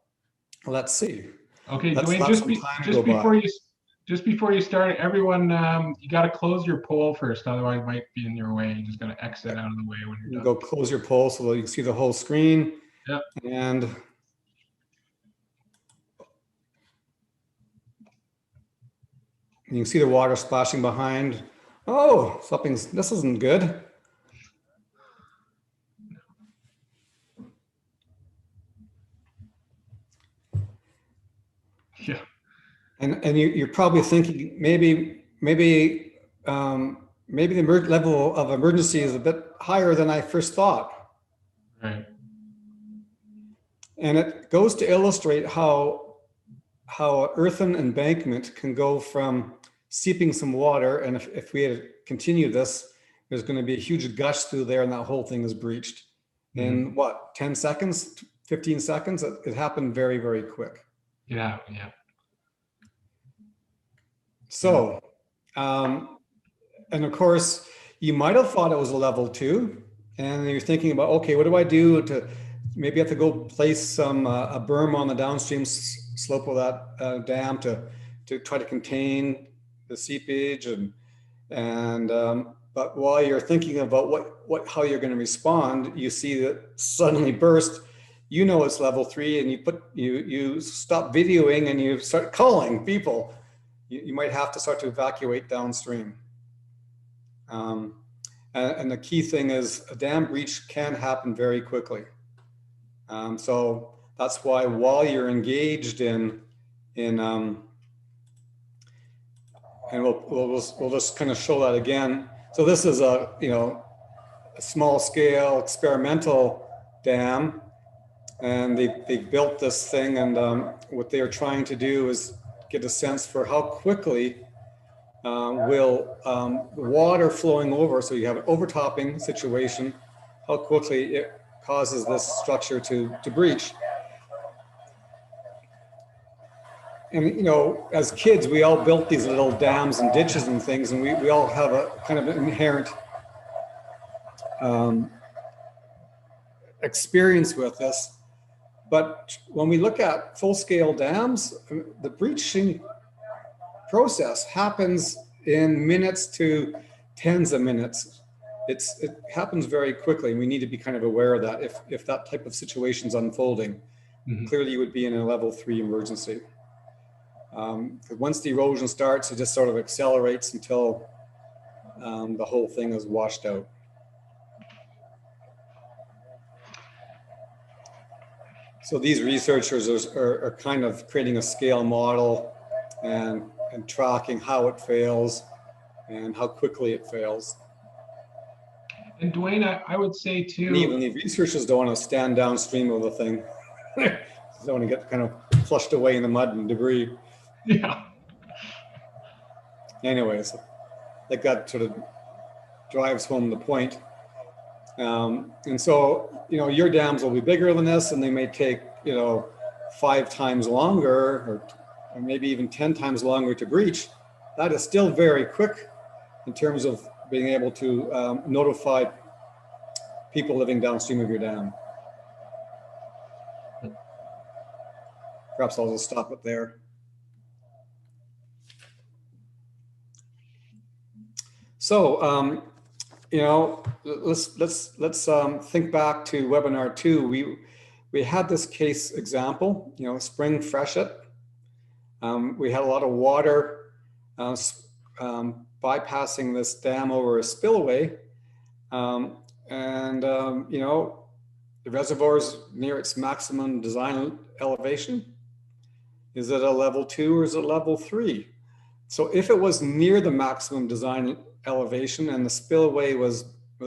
[SPEAKER 1] let's see.
[SPEAKER 2] Okay,
[SPEAKER 1] Let's
[SPEAKER 2] Dwayne,
[SPEAKER 1] let some time go by.
[SPEAKER 2] just before you start, everyone, you got to close your poll first, otherwise it might be in your way. You just got to exit out of the way when you're done.
[SPEAKER 1] Go close your poll so that you can see the whole screen.
[SPEAKER 2] Yep.
[SPEAKER 1] And you can see the water splashing behind. Oh, this isn't good.
[SPEAKER 2] Yeah.
[SPEAKER 1] And you're probably thinking maybe the level of emergency is a bit higher than I first thought.
[SPEAKER 2] Right.
[SPEAKER 1] And it goes to illustrate how earthen embankment can go from seeping some water, and if we had to continue this, there's going to be a huge gush through there, and that whole thing is breached. In what, 10 seconds, 15 seconds? It happened very, very quick.
[SPEAKER 2] Yeah, yeah.
[SPEAKER 1] So, and of course, you might have thought it was a level 2, and you're thinking about, okay, what do I do to maybe have to go place some a berm on the downstream slope of that dam to try to contain the seepage, but while you're thinking about how you're going to respond, you see that suddenly burst. You know it's level 3, and you stop videoing and you start calling people. You might have to start to evacuate downstream. And the key thing is a dam breach can happen very quickly. So that's why while you're engaged and we'll just kind of show that again. So this is a small scale experimental dam, and they built this thing, and what they are trying to do is get a sense for how quickly will water flowing over, so you have an overtopping situation, how quickly it causes this structure to breach. And as kids, we all built these little dams and ditches and things, and we all have a kind of inherent experience with this. But when we look at full-scale dams, the breaching process happens in minutes to tens of minutes. It happens very quickly, and we need to be kind of aware of that. If that type of situation is unfolding, clearly you would be in a level 3 emergency. Once the erosion starts, it just sort of accelerates until the whole thing is washed out. So these researchers are kind of creating a scale model and tracking how it fails and how quickly it fails.
[SPEAKER 2] And Dwayne, I would say too.
[SPEAKER 1] And even the researchers don't want to stand downstream of the thing. They don't want to get kind of flushed away in the mud and debris.
[SPEAKER 2] Yeah.
[SPEAKER 1] Anyways, like that sort of drives home the point. And so, your dams will be bigger than this, and they may take, 5 times longer or maybe even 10 times longer to breach. That is still very quick in terms of being able to notify people living downstream of your dam. Perhaps I'll just stop it there. So, let's think back to webinar 2. We had this case example, spring freshet. We had a lot of water bypassing this dam over a spillway, the reservoir is near its maximum design elevation. Is it a level 2 or is it level 3? So if it was near the maximum design elevation and the spillway was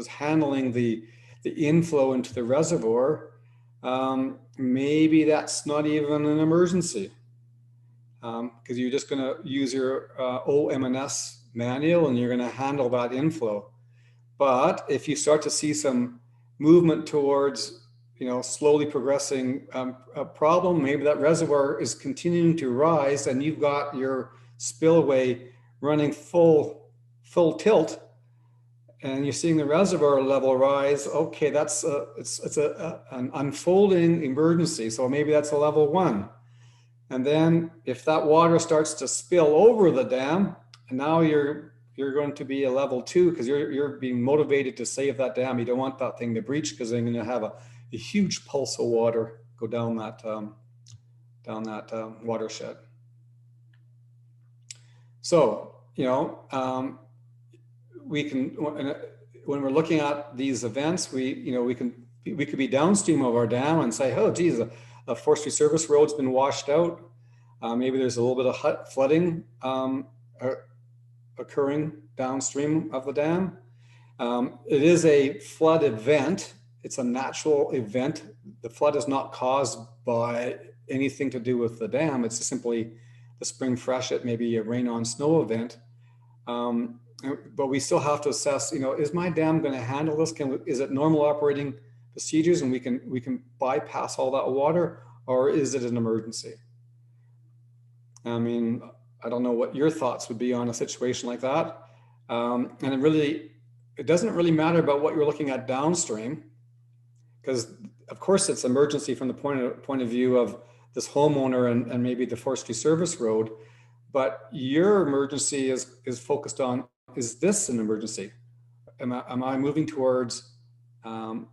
[SPEAKER 1] handling the inflow into the reservoir, maybe that's not even an emergency, because you're just going to use your OM&S manual and you're going to handle that inflow. But if you start to see some movement towards slowly progressing a problem, maybe that reservoir is continuing to rise and you've got your spillway running full tilt, and you're seeing the reservoir level rise. Okay, that's an unfolding emergency. So maybe that's a level 1. And then if that water starts to spill over the dam, and now you're going to be a level 2 because you're being motivated to save that dam. You don't want that thing to breach because they're going to have a huge pulse of water go down that watershed. So, you know, we can, when we're looking at these events, we could be downstream of our dam and say, oh, geez, a forestry service road's been washed out. Maybe there's a little bit of flooding occurring downstream of the dam. It is a flood event. It's a natural event. The flood is not caused by anything to do with the dam. It's simply the spring freshet, maybe a rain on snow event. But we still have to assess, you know, is my dam going to handle this? Is it normal operating procedures and we can bypass all that water, or is it an emergency? I mean, I don't know what your thoughts would be on a situation like that. And it doesn't really matter about what you're looking at downstream, because of course it's emergency from the point of view of this homeowner and maybe the forestry service road, but your emergency is focused on, is this an emergency? Am I moving towards a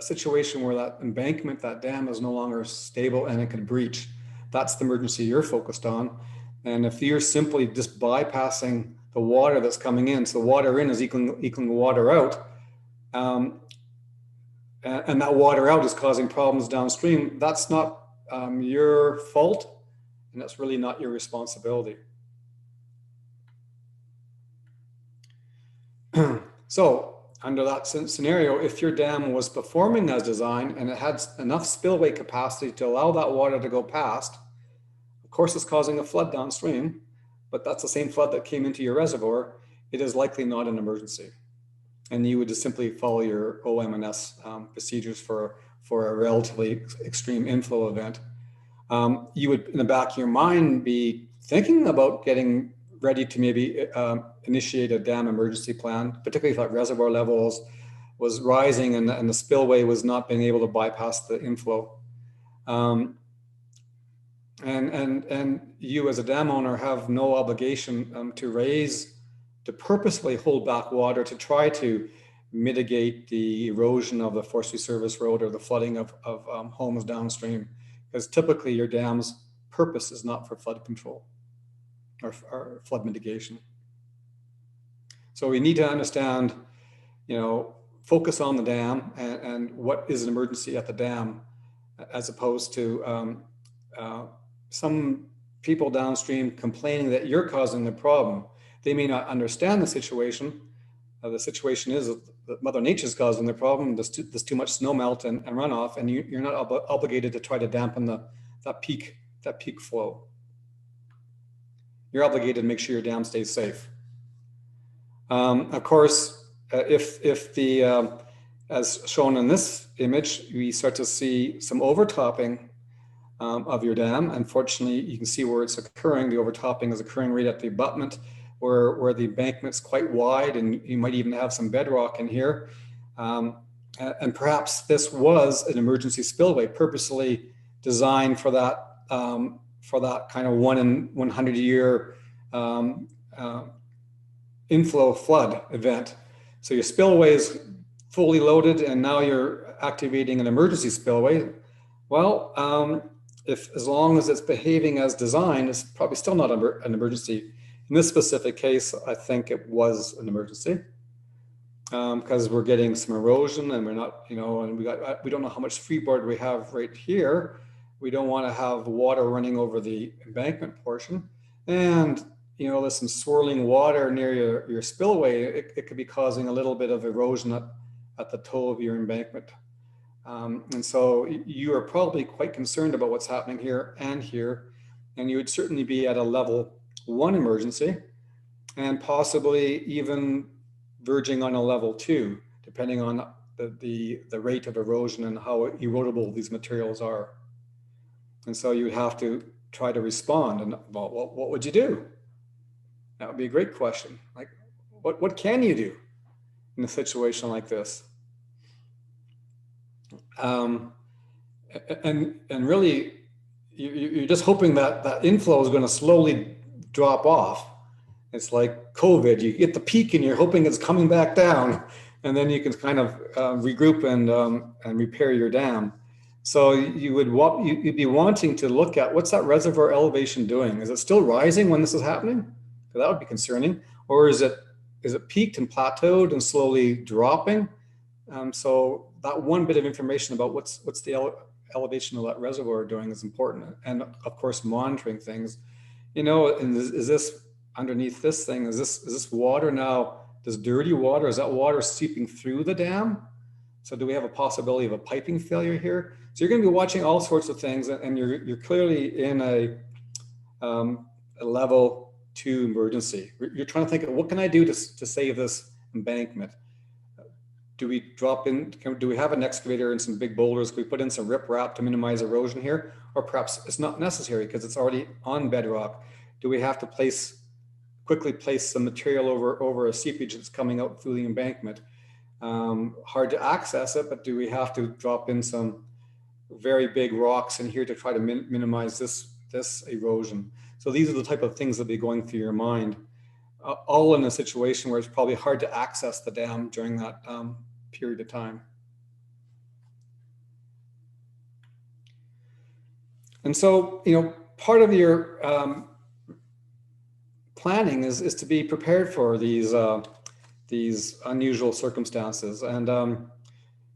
[SPEAKER 1] situation where that embankment, that dam is no longer stable and it can breach? That's the emergency you're focused on. And if you're simply just bypassing the water that's coming in, so water in is equaling water out, and that water out is causing problems downstream, that's not your fault, and that's really not your responsibility. So under that scenario, if your dam was performing as designed and it had enough spillway capacity to allow that water to go past, of course it's causing a flood downstream, but that's the same flood that came into your reservoir, it is likely not an emergency. And you would just simply follow your OM&S procedures for a relatively extreme inflow event. You would, in the back of your mind, be thinking about getting ready to maybe initiate a dam emergency plan, particularly if that reservoir levels was rising and the spillway was not being able to bypass the inflow. And you as a dam owner have no obligation to purposefully hold back water to try to mitigate the erosion of the forestry service road or the flooding of homes downstream, because typically your dam's purpose is not for flood control or flood mitigation. So we need to understand, you know, focus on the dam and what is an emergency at the dam, as opposed to some people downstream complaining that you're causing the problem. They may not understand the situation. The situation is that Mother Nature's causing the problem. There's too much snow melt and runoff, and you're not obligated to try to dampen that peak flow. You're obligated to make sure your dam stays safe. Of course, if the as shown in this image, we start to see some overtopping of your dam. Unfortunately, you can see where it's occurring. The overtopping is occurring right at the abutment, where the embankment's quite wide, and you might even have some bedrock in here. And perhaps this was an emergency spillway, purposely designed for that kind of 1 in 100 year inflow flood event. So your spillway is fully loaded, and now you're activating an emergency spillway. Well, as long as it's behaving as designed, it's probably still not an emergency. In this specific case, I think it was an emergency because we're getting some erosion, and we're not, you know, and we don't know how much freeboard we have right here. We don't want to have water running over the embankment portion, and you know, there's some swirling water near your spillway. It could be causing a little bit of erosion at the toe of your embankment. And so you are probably quite concerned about what's happening here, and you would certainly be at a level 1 emergency, and possibly even verging on a level 2, depending on the rate of erosion and how erodible these materials are. And so you would have to try to respond. And well, what would you do? That would be a great question. Like, what can you do in a situation like this? And really, you're just hoping that that inflow is going to slowly drop off. It's like COVID, you get the peak and you're hoping it's coming back down, and then you can kind of regroup and repair your dam. So you'd be wanting to look at what's that reservoir elevation doing? Is it still rising when this is happening? That would be concerning. Or is it peaked and plateaued and slowly dropping? So that one bit of information about what's the elevation of that reservoir doing is important. And of course, monitoring things. You know, and is this underneath this thing? Is this water now? This dirty water, is that water seeping through the dam? So do we have a possibility of a piping failure here? So you're going to be watching all sorts of things, and you're clearly in a level 2 emergency. You're trying to think of what can I do to save this embankment? Do we do we have an excavator and some big boulders? Can we put in some riprap to minimize erosion here? Or perhaps it's not necessary because it's already on bedrock. Do we have to quickly place some material over a seepage that's coming out through the embankment? Hard to access it, but do we have to drop in some very big rocks in here to try to minimize this erosion? So these are the type of things that be going through your mind, all in a situation where it's probably hard to access the dam during that period of time. And so, you know, part of your planning is to be prepared for these unusual circumstances. And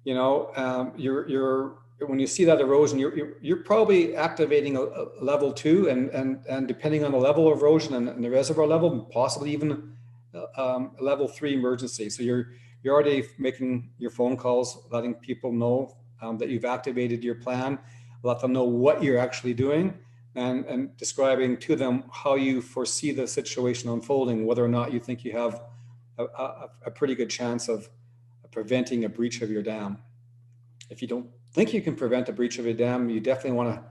[SPEAKER 1] you know, when you see that erosion, you're probably activating a level 2, and depending on the level of erosion and the reservoir level, possibly even a level 3 emergency. So you're already making your phone calls, letting people know that you've activated your plan, let them know what you're actually doing, and describing to them how you foresee the situation unfolding, whether or not you think you have a pretty good chance of preventing a breach of your dam. If you don't think you can prevent a breach of a dam, you definitely want to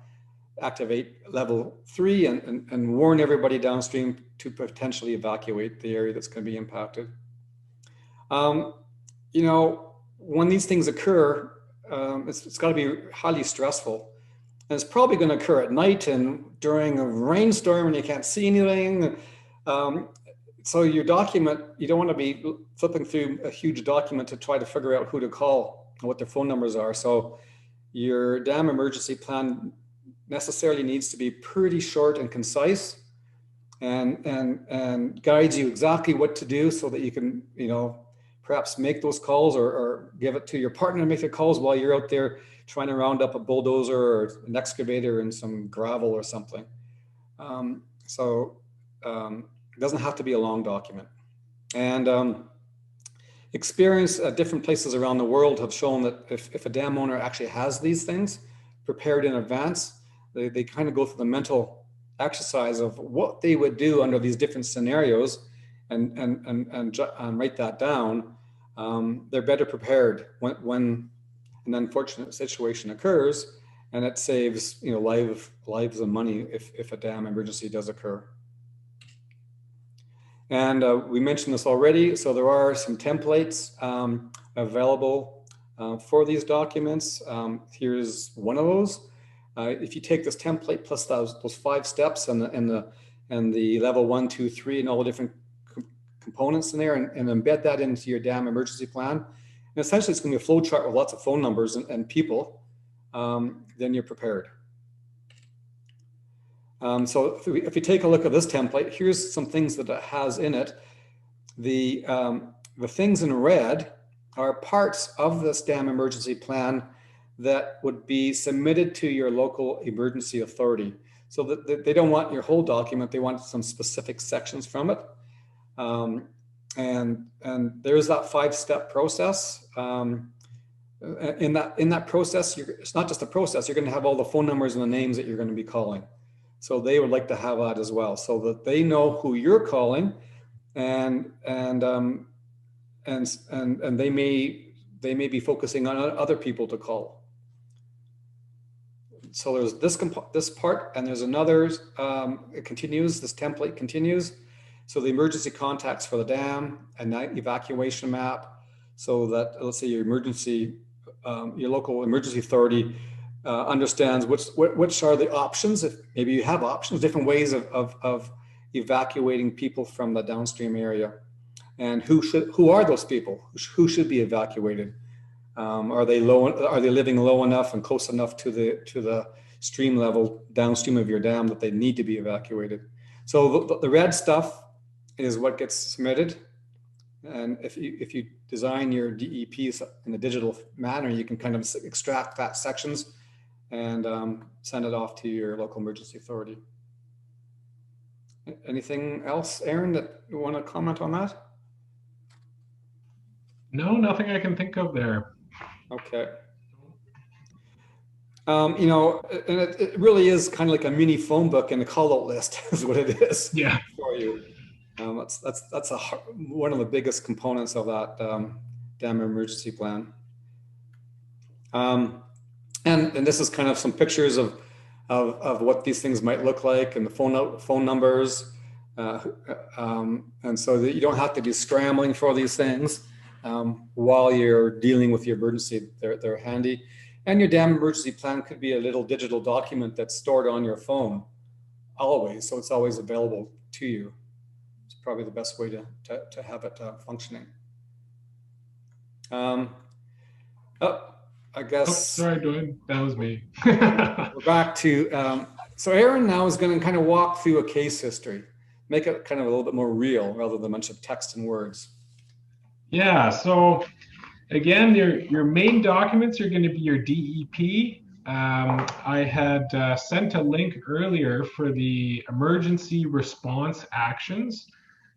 [SPEAKER 1] activate level 3 and warn everybody downstream to potentially evacuate the area that's going to be impacted. You know, when these things occur, it's got to be highly stressful. And it's probably going to occur at night and during a rainstorm and you can't see anything. So your document, you don't want to be flipping through a huge document to try to figure out who to call and what their phone numbers are. So your dam emergency plan necessarily needs to be pretty short and concise, and guides you exactly what to do so that you can, you know, perhaps make those calls or give it to your partner to make the calls while you're out there trying to round up a bulldozer or an excavator and some gravel or something. It doesn't have to be a long document. And experience at different places around the world have shown that if a dam owner actually has these things prepared in advance, they kind of go through the mental exercise of what they would do under these different scenarios and write that down. They're better prepared when an unfortunate situation occurs, and it saves, you know, lives and money if a dam emergency does occur. And we mentioned this already, so there are some templates available for these documents. Here's one of those. If you take this template plus those 5 steps and the level 1, 2, 3, and all the different components in there, and embed that into your dam emergency plan, and essentially it's going to be a flow chart with lots of phone numbers and people, then you're prepared. So if you take a look at this template, here's some things that it has in it. The things in red are parts of this dam emergency plan that would be submitted to your local emergency authority. So that they don't want your whole document, they want some specific sections from it. And there's that 5-step process. In that process, it's not just a process, you're going to have all the phone numbers and the names that you're going to be calling. So they would like to have that as well, so that they know who you're calling, and they may be focusing on other people to call. So there's this part, and there's another. It continues. This template continues. So the emergency contacts for the dam, and that evacuation map, so that, let's say, your your local emergency authority understands which are the options. If maybe you have options, different ways of evacuating people from the downstream area, and who are those people? Who should be evacuated? Are they living low enough and close enough to the stream level downstream of your dam that they need to be evacuated? So the red stuff is what gets submitted, and if you design your DEPs in a digital manner, you can kind of extract that sections and send it off to your local emergency authority. Anything else, Aaron, that you want to comment on that?
[SPEAKER 2] No, nothing I can think of there.
[SPEAKER 1] Okay. You know, and it really is kind of like a mini phone book and a call out list is what it is.
[SPEAKER 2] Yeah.
[SPEAKER 1] For you. That's one of the biggest components of that dam emergency plan. And this is kind of some pictures of what these things might look like, and the phone numbers, and so that you don't have to be scrambling for these things while you're dealing with your emergency. They're handy. And your dam emergency plan could be a little digital document that's stored on your phone always, so it's always available to you. It's probably the best way to have it functioning. I guess.
[SPEAKER 2] Oh, sorry, Dwayne, that was me.
[SPEAKER 1] We're back to, so Aaron now is going to kind of walk through a case history, make it kind of a little bit more real rather than a bunch of text and words.
[SPEAKER 2] Yeah, so again, your main documents are going to be your DEP. I had sent a link earlier for the emergency response actions.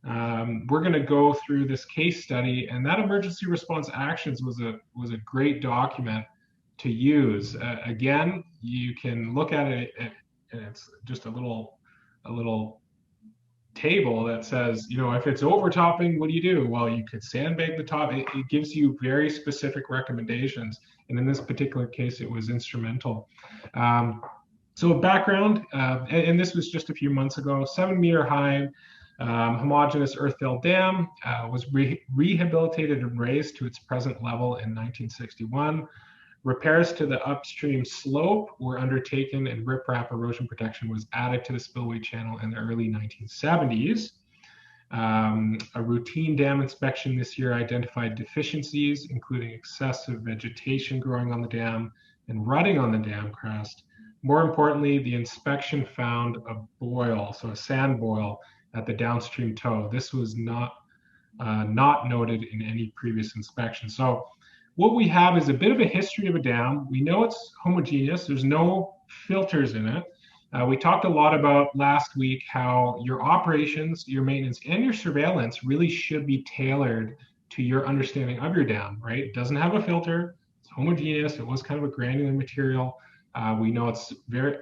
[SPEAKER 2] We're going to go through this case study, and that emergency response actions was a great document to use. Again, you can look at it, and it's just a little table that says, you know, if it's overtopping, what do you do? Well, you could sandbag the top. It gives you very specific recommendations, and in this particular case, it was instrumental. So background, and this was just a few months ago, 7-meter high homogeneous earth-filled dam was rehabilitated and raised to its present level in 1961. Repairs to the upstream slope were undertaken, and riprap erosion protection was added to the spillway channel in the early 1970s. A routine dam inspection this year identified deficiencies, including excessive vegetation growing on the dam and rutting on the dam crest. More importantly, the inspection found a boil, so a sand boil, at the downstream toe. This was not noted in any previous inspection. So what we have is a bit of a history of a dam. We know it's homogeneous. There's no filters in it. We talked a lot about last week how your operations, your maintenance, and your surveillance really should be tailored to your understanding of your dam, right? It doesn't have a filter. It's homogeneous. It was kind of a granular material. We know it's very,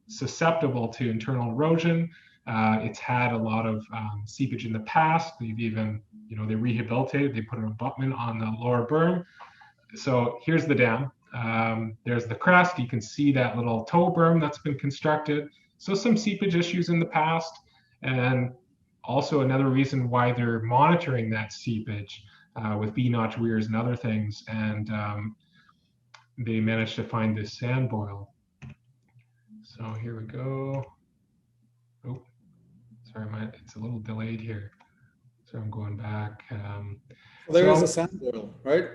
[SPEAKER 2] susceptible to internal erosion. It's had a lot of seepage in the past. They've even, they rehabilitated. They put an abutment on the lower berm. So here's the dam. There's the crest. You can see that little toe berm that's been constructed. So some seepage issues in the past, and also another reason why they're monitoring that seepage with B-notch weirs and other things. And they managed to find this sand boil. So here we go. Oh, sorry, it's a little delayed here. So I'm going back.
[SPEAKER 1] There is a sand boil, right?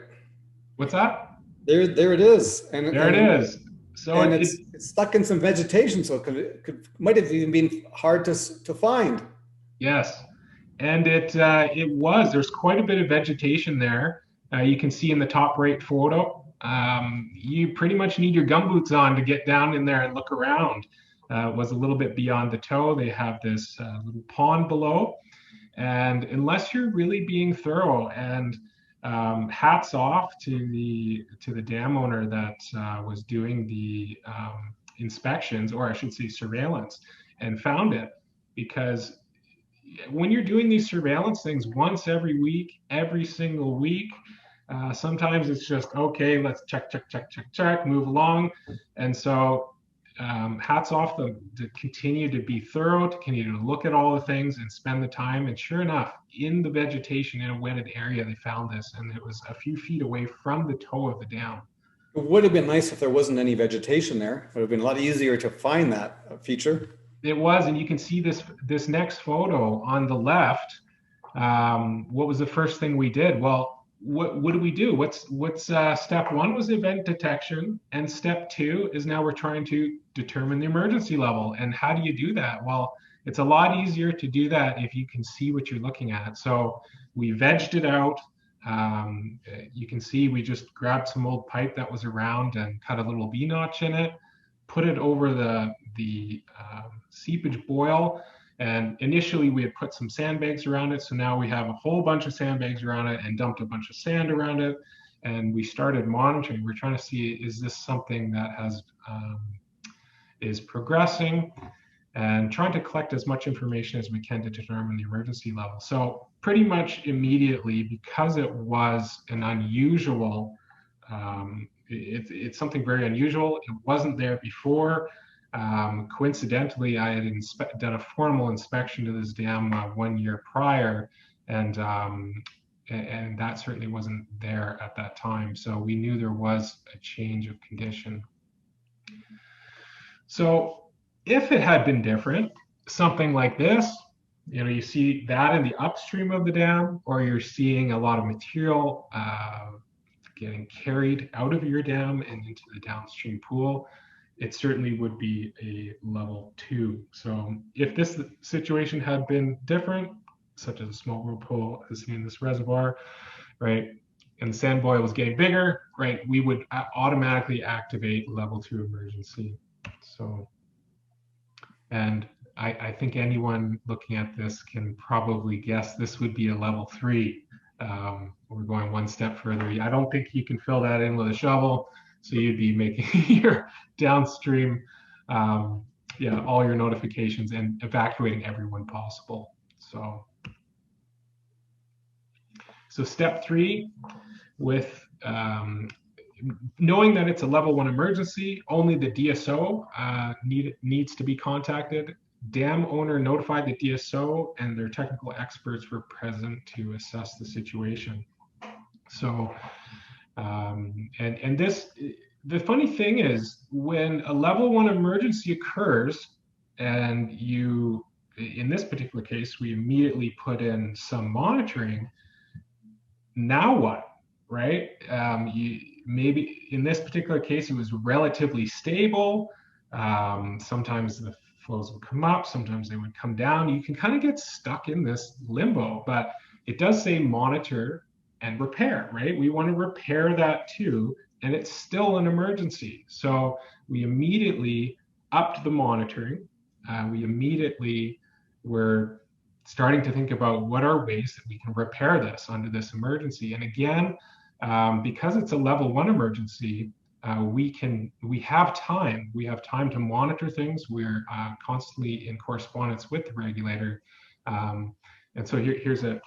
[SPEAKER 2] What's that?
[SPEAKER 1] There it is. And
[SPEAKER 2] there it is. So
[SPEAKER 1] it's stuck in some vegetation, so it might have even been hard to find.
[SPEAKER 2] Yes, and it was. There's quite a bit of vegetation there. You can see in the top right photo. You pretty much need your gumboots on to get down in there and look around. It was a little bit beyond the toe. They have this little pond below, and unless you're really being thorough, and hats off to the dam owner that was doing the inspections, or I should say surveillance, and found it, because when you're doing these surveillance things once every week, every single week, sometimes it's just, okay, let's check, move along. And so hats off them to continue to be thorough, to continue to look at all the things and spend the time. And sure enough, in the vegetation in a wetted area, they found this, and it was a few feet away from the toe of the dam.
[SPEAKER 1] It would have been nice if there wasn't any vegetation there. It would have been a lot easier to find that feature.
[SPEAKER 2] It was, and you can see this next photo on the left. What was the first thing we did? Well, what do we do? What's step one was event detection, and step two is now we're trying to determine the emergency level. And how do you do that? Well, it's a lot easier to do that if you can see what you're looking at. So we vegged it out. You can see we just grabbed some old pipe that was around and cut a little V-notch in it, put it over the seepage boil. And initially we had put some sandbags around it. So now we have a whole bunch of sandbags around it and dumped a bunch of sand around it. And we started monitoring. We're trying to see, is this something that is progressing, and trying to collect as much information as we can to determine the emergency level. So pretty much immediately, because it was an unusual, it's something very unusual. It wasn't there before. Coincidentally, I had done a formal inspection to this dam 1 year prior, and that certainly wasn't there at that time. So we knew there was a change of condition. So if it had been different, something like this, you see that in the upstream of the dam, or you're seeing a lot of material getting carried out of your dam and into the downstream pool, it certainly would be a level 2. So if this situation had been different, such as a small whirlpool as seen in this reservoir, right, and the sand boil was getting bigger, right, we would automatically activate level 2 emergency. So, and I think anyone looking at this can probably guess this would be a level 3. We're going one step further. I don't think you can fill that in with a shovel. So you'd be making your downstream, all your notifications and evacuating everyone possible. So step 3, with knowing that it's a level 1 emergency, only the DSO needs to be contacted. Dam owner notified the DSO, and their technical experts were present to assess the situation. So, and this, the funny thing is, when a level 1 emergency occurs, and you, in this particular case, we immediately put in some monitoring. Now what, right? Maybe in this particular case, it was relatively stable. Sometimes the flows would come up, sometimes they would come down. You can kind of get stuck in this limbo, but it does say monitor and repair, right? We want to repair that too, and it's still an emergency. So we immediately upped the monitoring. We immediately were starting to think about what are ways that we can repair this under this emergency. And again, because it's a level 1 emergency, we have time. We have time to monitor things. We're constantly in correspondence with the regulator. And so here's an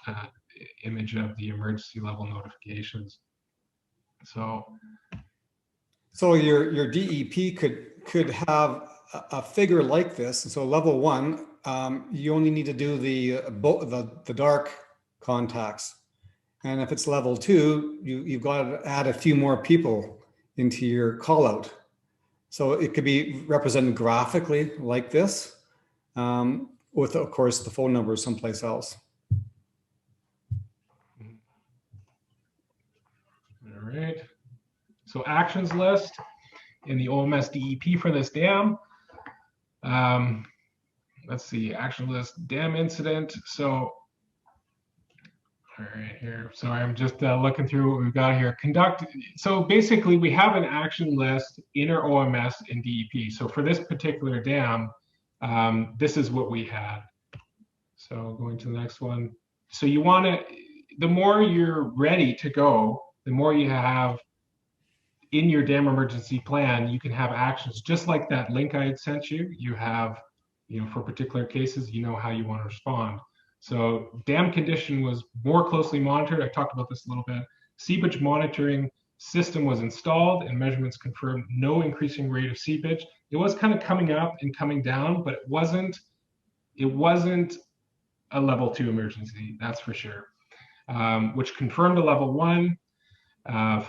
[SPEAKER 2] image of the emergency level notifications. So
[SPEAKER 1] your DEP could have a figure like this. And so level 1, you only need to do the dark contacts. And if it's level 2, you've got to add a few more people into your call out. So it could be represented graphically like this, with, of course, the phone number someplace else.
[SPEAKER 2] All right. So actions list in the OMS DEP for this dam. Let's see, action list, dam incident. So, all right, here. Sorry, I'm just looking through what we've got here. So basically we have an action list in our OMS and DEP. So for this particular dam, this is what we had. So going to the next one. So you want to, the more you're ready to go, the more you have in your dam emergency plan, you can have actions just like that link I had sent you. You have, for particular cases, how you want to respond. So dam condition was more closely monitored. I talked about this a little bit. Seepage monitoring system was installed and measurements confirmed no increasing rate of seepage. It was kind of coming up and coming down, but it wasn't a level 2 emergency, that's for sure. Which confirmed a level 1.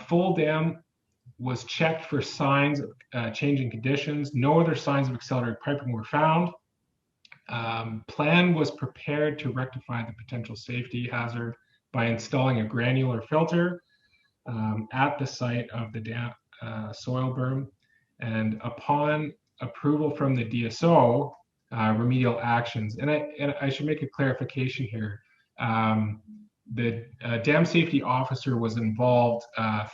[SPEAKER 2] Full dam was checked for signs of changing conditions. No other signs of accelerated piping were found. Plan was prepared to rectify the potential safety hazard by installing a granular filter at the site of the dam soil berm. And upon approval from the DSO, remedial actions. And I should make a clarification here. The dam safety officer was involved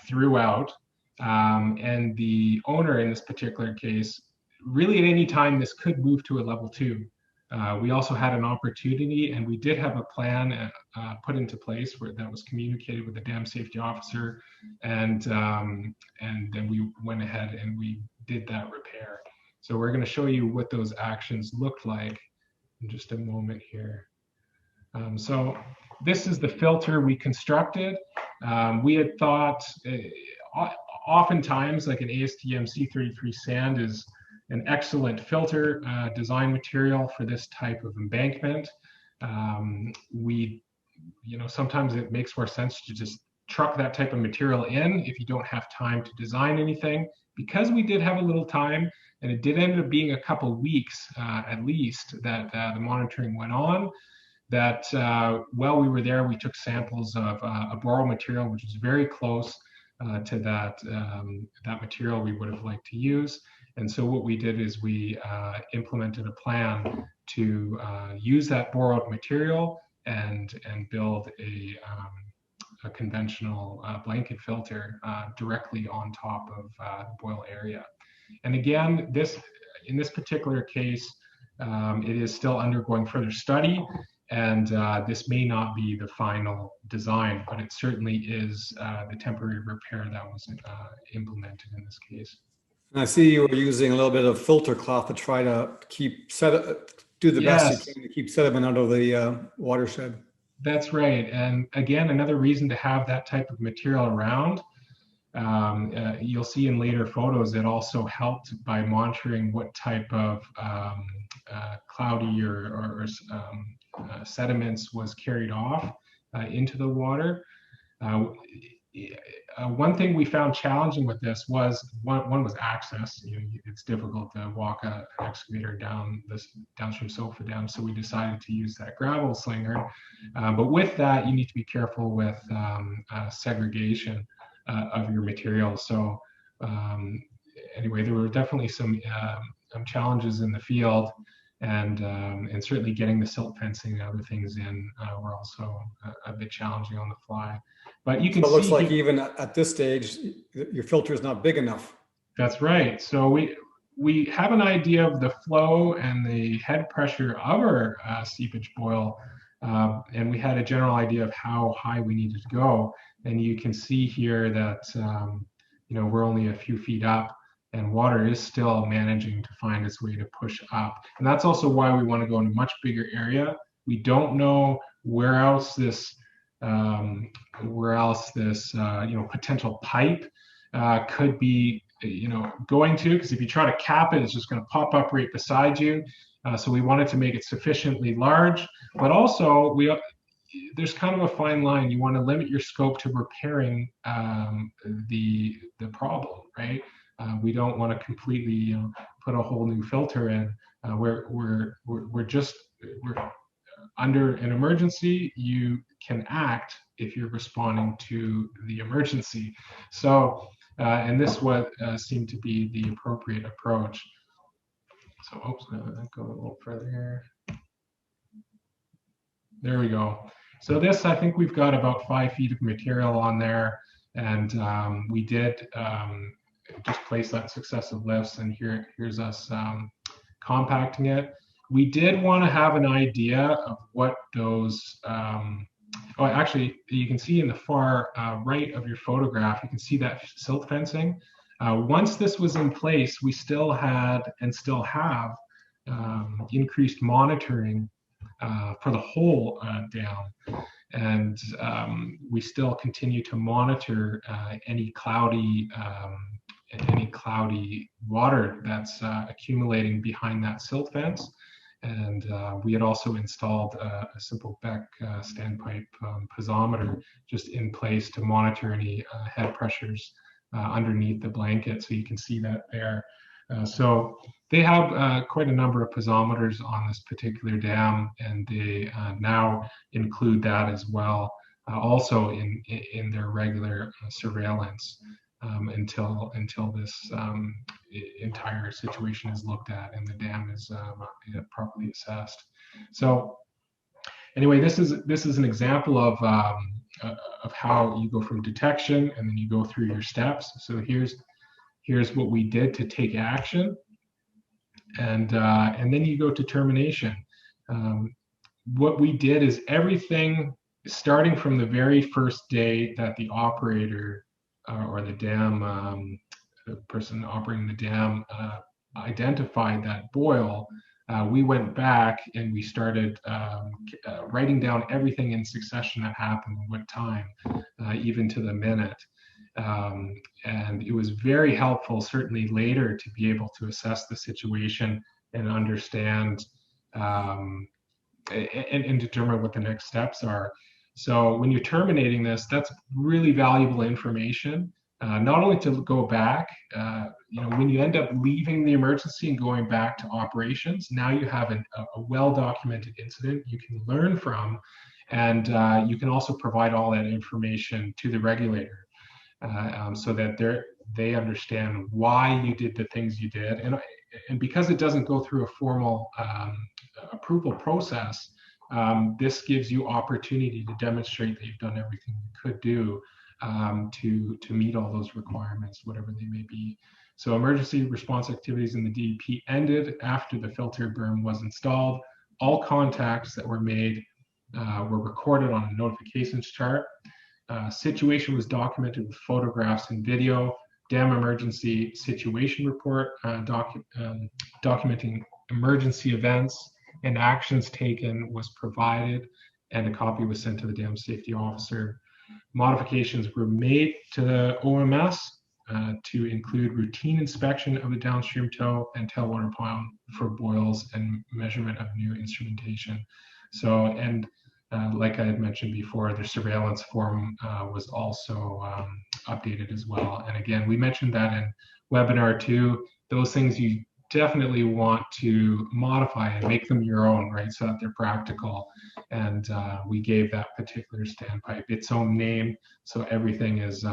[SPEAKER 2] throughout, and the owner in this particular case, really at any time this could move to a level 2. We also had an opportunity, and we did have a plan put into place that was communicated with the dam safety officer, and then we went ahead and we did that repair. So we're going to show you what those actions looked like in just a moment here. So this is the filter we constructed. We had thought, oftentimes, like an ASTM C33 sand is an excellent filter design material for this type of embankment. Sometimes it makes more sense to just truck that type of material in if you don't have time to design anything. Because we did have a little time, and it did end up being a couple weeks at least that the monitoring went on, that while we were there, we took samples of a boral material, which is very close to that material we would have liked to use. And so what we did is we implemented a plan to use that borrowed material and build a conventional blanket filter directly on top of the boil area. And again, in this particular case, it is still undergoing further study, and this may not be the final design, but it certainly is the temporary repair that was implemented in this case.
[SPEAKER 1] And I see you were using a little bit of filter cloth to try to do the best you can to keep sediment out of the watershed.
[SPEAKER 2] That's right. And again, another reason to have that type of material around. You'll see in later photos, it also helped by monitoring what type of cloudy or sediments was carried off into the water. One thing we found challenging with this was one was access. It's difficult to walk an excavator down this downstream sofa dam, so we decided to use that gravel slinger. But with that, you need to be careful with segregation of your material. So anyway, there were definitely some challenges in the field, and certainly getting the silt fencing and other things in were also a bit challenging on the fly. But you can see, it looks
[SPEAKER 1] like even at this stage, your filter is not big enough.
[SPEAKER 2] That's right. So we have an idea of the flow and the head pressure of our seepage boil, and we had a general idea of how high we needed to go. And you can see here that we're only a few feet up, and water is still managing to find its way to push up. And that's also why we want to go in a much bigger area. We don't know where else this potential pipe could be going to, because if you try to cap it, it's just going to pop up right beside you. So we wanted to make it sufficiently large, but also there's kind of a fine line. You want to limit your scope to repairing the problem, right? We don't want to completely put a whole new filter in. We're under an emergency. You can act if you're responding to the emergency. So, and this seemed to be the appropriate approach. So, oops, I'll go a little further here. There we go. So this, I think we've got about 5 feet of material on there, and we did just place that successive lifts, and here's us compacting it. We did want to have an idea of what those, actually, you can see in the far right of your photograph, you can see that silt fencing. Once this was in place, we still had and still have increased monitoring for the whole dam. And we still continue to monitor any cloudy water that's accumulating behind that silt fence. And we had also installed a simple Beck standpipe piezometer just in place to monitor any head pressures underneath the blanket. So you can see that there. So they have quite a number of piezometers on this particular dam, and they now include that as well, also in their regular surveillance until this entire situation is looked at and the dam is properly assessed. So anyway, this is an example of how you go from detection and then you go through your steps. So here's what we did to take action, and then you go to termination. What we did is everything starting from the very first day that the operator or the dam the person operating the dam identified that boil. We went back and we started writing down everything in succession that happened at what time, even to the minute. And it was very helpful, certainly later, to be able to assess the situation and understand and determine what the next steps are. So when you're terminating this, that's really valuable information. Not only to go back, when you end up leaving the emergency and going back to operations, now you have a well-documented incident you can learn from, and you can also provide all that information to the regulator so that they understand why you did the things you did. And because it doesn't go through a formal approval process, this gives you opportunity to demonstrate that you've done everything you could do to meet all those requirements, whatever they may be. So emergency response activities in the DEP ended after the filter berm was installed. All contacts that were made were recorded on a notifications chart. Situation was documented with photographs and video. Dam emergency situation report documenting emergency events and actions taken was provided, and a copy was sent to the dam safety officer. Modifications were made to the OMS to include routine inspection of the downstream tow and tailwater pond for boils and measurement of new instrumentation. So, and like I had mentioned before, the surveillance form was also updated as well. And again, we mentioned that in webinar 2, those things you definitely want to modify and make them your own, right, so that they're practical. And we gave that particular standpipe its own name, so everything is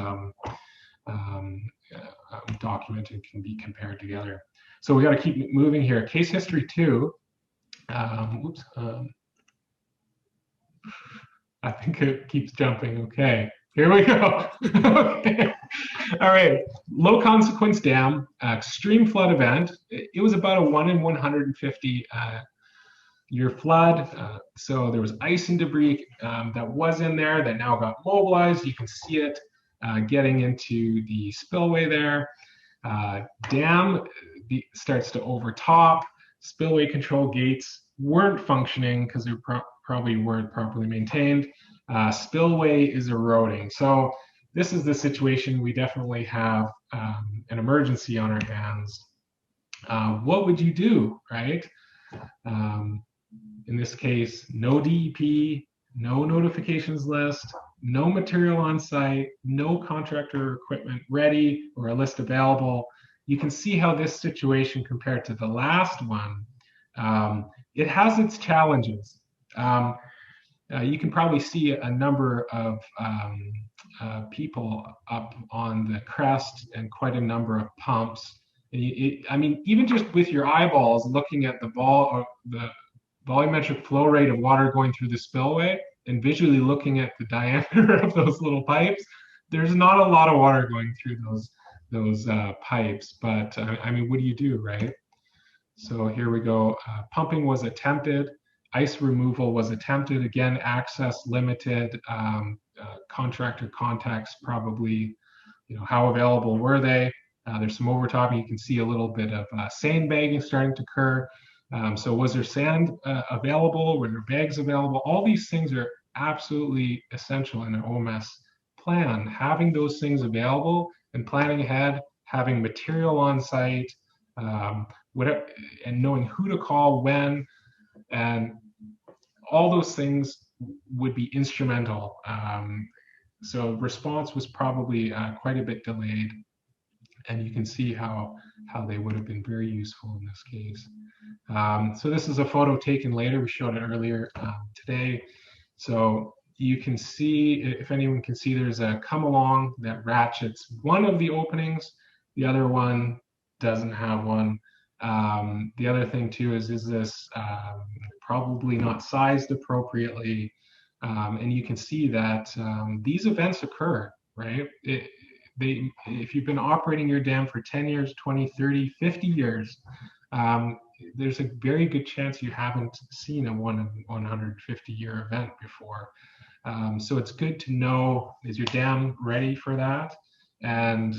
[SPEAKER 2] documented, can be compared together. So we got to keep moving here. Case history 2. I think it keeps jumping. Okay, here we go. Okay. All right, low consequence dam, extreme flood event. It was about a 1 in 150 year flood. So there was ice and debris that was in there that now got mobilized. You can see it getting into the spillway there. Dam starts to overtop. Spillway control gates weren't functioning because they probably weren't properly maintained. Spillway is eroding. So this is the situation. We definitely have an emergency on our hands. What would you do, right? In this case, no DEP, no notifications list, no material on site, no contractor equipment ready or a list available. You can see how this situation compared to the last one, it has its challenges. You can probably see a number of people up on the crest and quite a number of pumps. I mean, even just with your eyeballs looking at the volumetric flow rate of water going through the spillway and visually looking at the diameter of those little pipes, there's not a lot of water going through those pipes. But I mean, what do you do, right? So here we go. Pumping was attempted. Ice removal was attempted. Again, access limited. Contractor contacts probably, how available were they? There's some overtopping. You can see a little bit of sandbagging starting to occur. So was there sand available? Were there bags available? All these things are absolutely essential in an OMS plan. Having those things available and planning ahead, having material on site, whatever, and knowing who to call when, and all those things would be instrumental. So response was probably quite a bit delayed, and you can see how they would have been very useful in this case. So this is a photo taken later. We showed it earlier today. So you can see, if anyone can see, there's a come along that ratchets one of the openings. The other one doesn't have one. The other thing too is this probably not sized appropriately? And you can see that these events occur, right? If you've been operating your dam for 10 years, 20, 30, 50 years, there's a very good chance you haven't seen a 150-year event before. So it's good to know, is your dam ready for that? And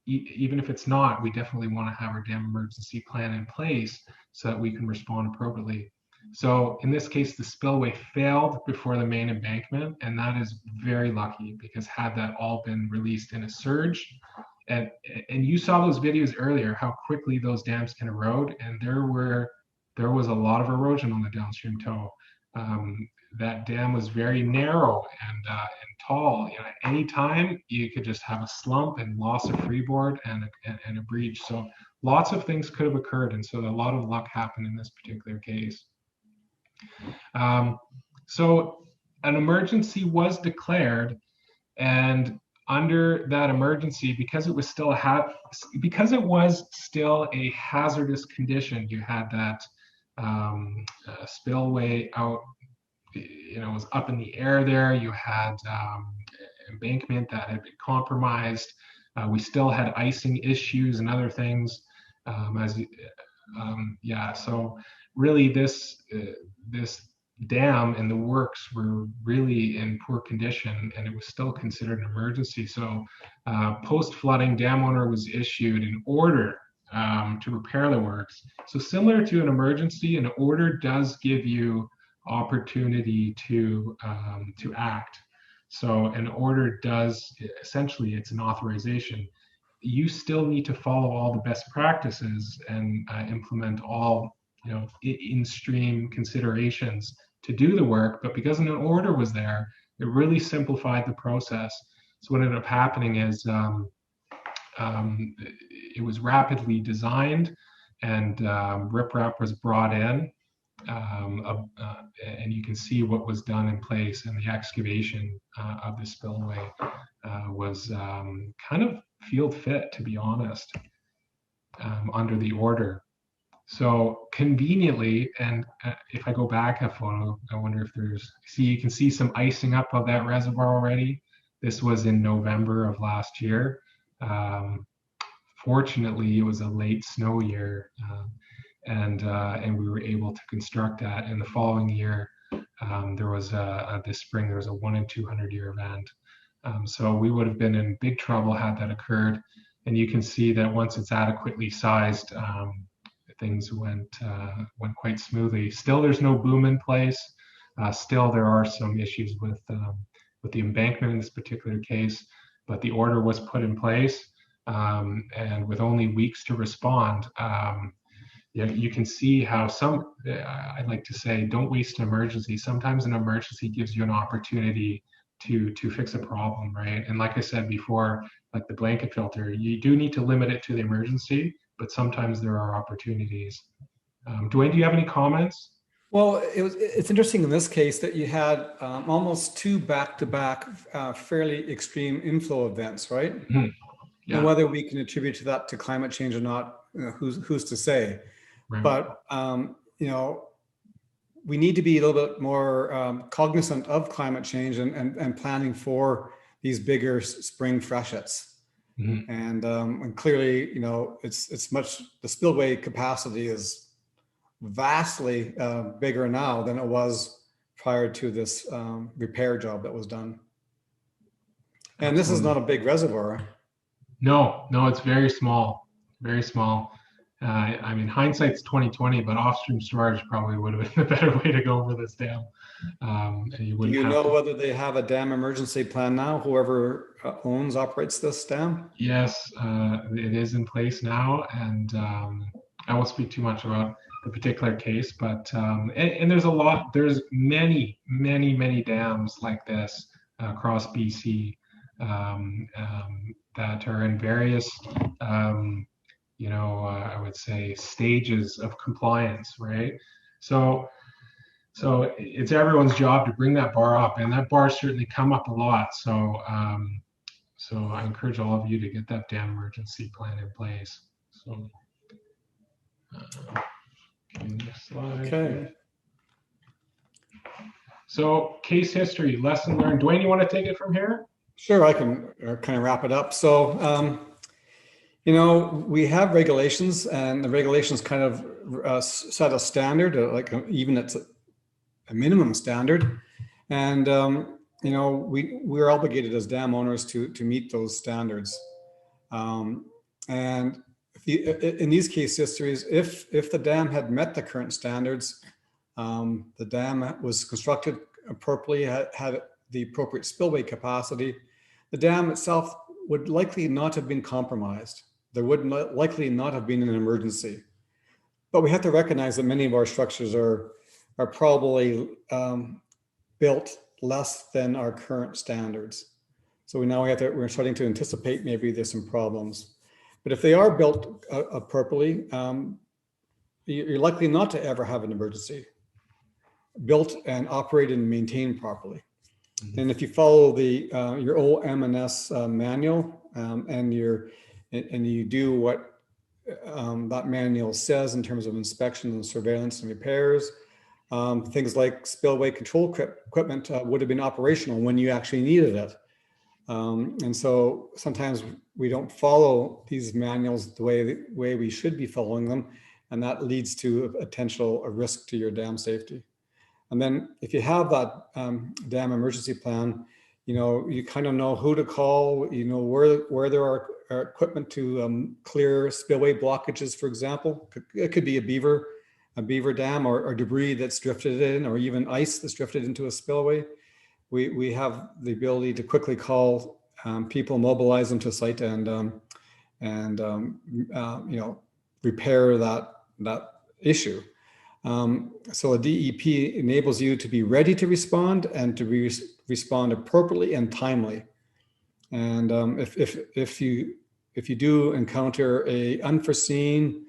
[SPEAKER 2] even if it's not, we definitely want to have our dam emergency plan in place so that we can respond appropriately. So in this case, the spillway failed before the main embankment, and that is very lucky, because had that all been released in a surge, and you saw those videos earlier, how quickly those dams can erode, and there was a lot of erosion on the downstream toe. That dam was very narrow and tall. You know, at any time you could just have a slump and loss of freeboard and a breach. So lots of things could have occurred, and so a lot of luck happened in this particular case. So an emergency was declared, and under that emergency, because it was still a hazardous condition, you had that spillway out, you know, was up in the air there. You had embankment that had been compromised. We still had icing issues and other things. So really this dam and the works were really in poor condition, and it was still considered an emergency. So post-flooding, dam owner was issued an order to repair the works. So similar to an emergency, an order does give you opportunity to act. So an order does, essentially, it's an authorization. You still need to follow all the best practices and implement all, you know, in-stream considerations to do the work. But because an order was there, it really simplified the process. So what ended up happening is it was rapidly designed, and riprap was brought in, and you can see what was done in place, and the excavation of the spillway was kind of field fit, to be honest, under the order. So conveniently, and if I go back a photo, I wonder if you can see some icing up of that reservoir already. This was in November of last year. Fortunately, it was a late snow year, and we were able to construct that. In the following year, there was this spring, there was a 1 in 200 year event. So we would have been in big trouble had that occurred. And you can see that once it's adequately sized, things went quite smoothly. Still, there's no boom in place. Still, there are some issues with the embankment in this particular case, but the order was put in place, and with only weeks to respond. You can see how I'd like to say, don't waste an emergency. Sometimes an emergency gives you an opportunity to fix a problem, right? And like I said before, like the blanket filter, you do need to limit it to the emergency, but sometimes there are opportunities. Dwayne, do you have any comments?
[SPEAKER 1] Well, it's interesting in this case that you had almost two back-to-back fairly extreme inflow events, right?
[SPEAKER 2] Mm-hmm. Yeah.
[SPEAKER 1] And whether we can attribute that to climate change or not, who's to say?
[SPEAKER 2] Right.
[SPEAKER 1] But you know, we need to be a little bit more cognizant of climate change and planning for these bigger spring freshets. Mm-hmm. And clearly, you know, the spillway capacity is vastly bigger now than it was prior to this repair job that was done. And This is not a big reservoir.
[SPEAKER 2] No, it's very small, very small. I mean, hindsight's 2020, but off-stream storage probably would have been a better way to go for this dam. And you
[SPEAKER 1] Do
[SPEAKER 2] wouldn't
[SPEAKER 1] you
[SPEAKER 2] have
[SPEAKER 1] know
[SPEAKER 2] to.
[SPEAKER 1] whether they have a dam emergency plan now, whoever operates this dam?
[SPEAKER 2] Yes, it is in place now, and I won't speak too much about the particular case, but and there's many dams like this across BC that are in various, I would say stages of compliance, right? So it's everyone's job to bring that bar up, and that bar's certainly come up a lot. So I encourage all of you to get that dam emergency plan in place. So, next slide.
[SPEAKER 1] Okay.
[SPEAKER 2] So case history, lesson learned. Dwayne, you want to take it from here?
[SPEAKER 1] Sure, I can kind of wrap it up. So, we have regulations, and the regulations kind of set a standard, even it's a minimum standard. And, we're obligated as dam owners to meet those standards. And in these case histories, if the dam had met the current standards, the dam was constructed appropriately, had the appropriate spillway capacity, the dam itself would likely not have been compromised. There would likely not have been an emergency. But we have to recognize that many of our structures are probably built less than our current standards. So we're starting to anticipate maybe there's some problems. But if they are built appropriately, you're likely not to ever have an emergency. Built and operated and maintained properly. Mm-hmm. And if you follow your OM&S manual and you do what that manual says in terms of inspection and surveillance and repairs, things like spillway control equipment would have been operational when you actually needed it. And so sometimes we don't follow these manuals the way we should be following them, and that leads to a risk to your dam safety. And then if you have that dam emergency plan, you kind of know who to call, where there are equipment to clear spillway blockages, for example. It could be a beaver dam or debris that's drifted in, or even ice that's drifted into a spillway. We have the ability to quickly call people, mobilize them to site, and repair that issue. So a DEP enables you to be ready to respond and to respond appropriately and timely. And if you do encounter a unforeseen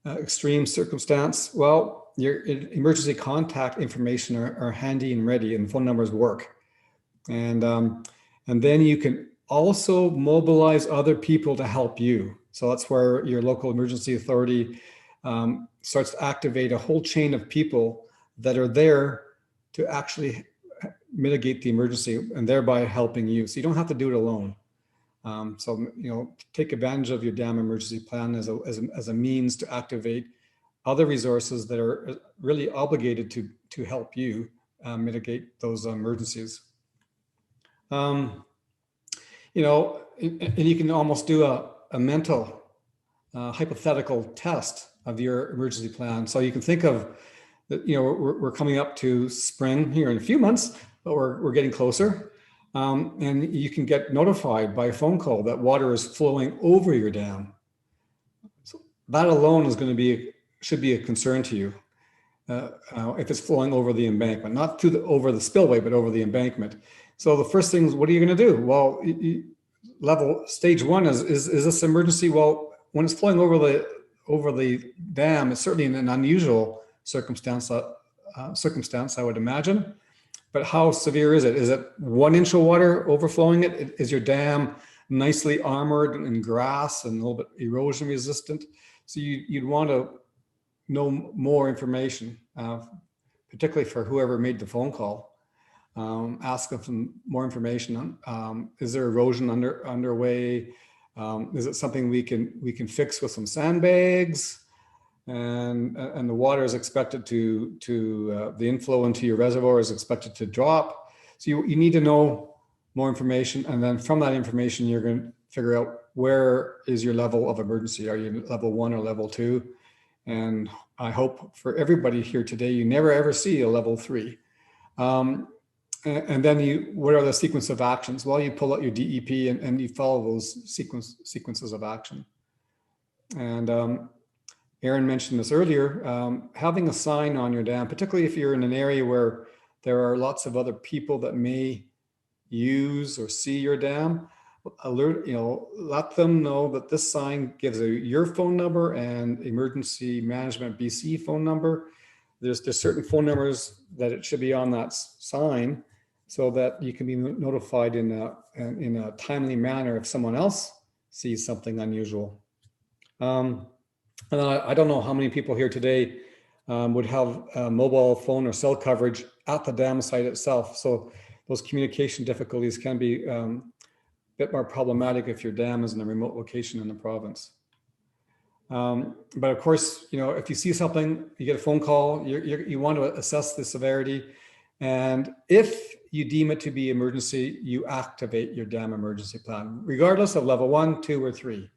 [SPEAKER 1] extreme circumstance, well, your emergency contact information are handy and ready, and phone numbers work. And then you can also mobilize other people to help you. So that's where your local emergency authority starts to activate a whole chain of people that are there to actually mitigate the emergency and thereby helping you. So you don't have to do it alone. Take advantage of your dam emergency plan as a means to activate other resources that are really obligated to help you mitigate those emergencies. And you can almost do a mental hypothetical test of your emergency plan. So you can think of that, we're coming up to spring here in a few months, but we're getting closer. And you can get notified by a phone call that water is flowing over your dam. So that alone should be a concern to you. If it's flowing over the embankment, not over the spillway, but over the embankment. So the first thing is, what are you going to do? Well, stage one is this emergency? Well, when it's flowing over the dam, it's certainly an unusual circumstance, I would imagine. But how severe is it? Is it 1 inch of water overflowing it? Is your dam nicely armored in grass and a little bit erosion resistant? So you'd want to know more information, particularly for whoever made the phone call. Ask them some more information on, is there erosion underway? Is it something we can fix with some sandbags? And the water is expected the inflow into your reservoir is expected to drop. So you need to know more information, and then from that information, you're going to figure out where is your level of emergency. Are you level 1 or level 2? And I hope for everybody here today, you never ever see a level 3. And then what are the sequence of actions? Well, you pull out your DEP and you follow those sequences of action. And Aaron mentioned this earlier, having a sign on your dam, particularly if you're in an area where there are lots of other people that may use or see your dam, let them know that this sign gives your phone number and Emergency Management BC phone number. There's certain phone numbers that it should be on that sign so that you can be notified in a timely manner if someone else sees something unusual. And I don't know how many people here today would have mobile phone or cell coverage at the dam site itself. So those communication difficulties can be a bit more problematic if your dam is in a remote location in the province. But of course, if you see something, you get a phone call, you want to assess the severity. And if you deem it to be emergency, you activate your dam emergency plan, regardless of level 1, 2, or 3.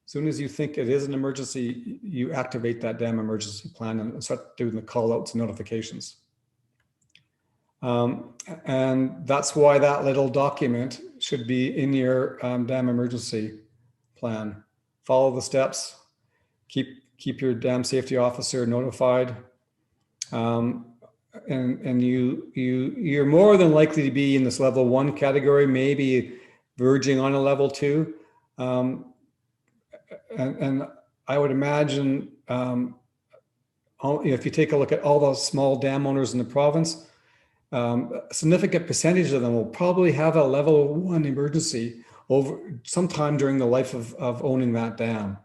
[SPEAKER 1] As soon as you think it is an emergency, you activate that dam emergency plan and start doing the call outs and notifications. And that's why that little document should be in your dam emergency plan. Follow the steps, keep your dam safety officer notified. And you're more than likely to be in this level 1 category, maybe verging on a level 2. And I would imagine if you take a look at all the small dam owners in the province, a significant percentage of them will probably have a level 1 emergency over sometime during the life of owning that dam.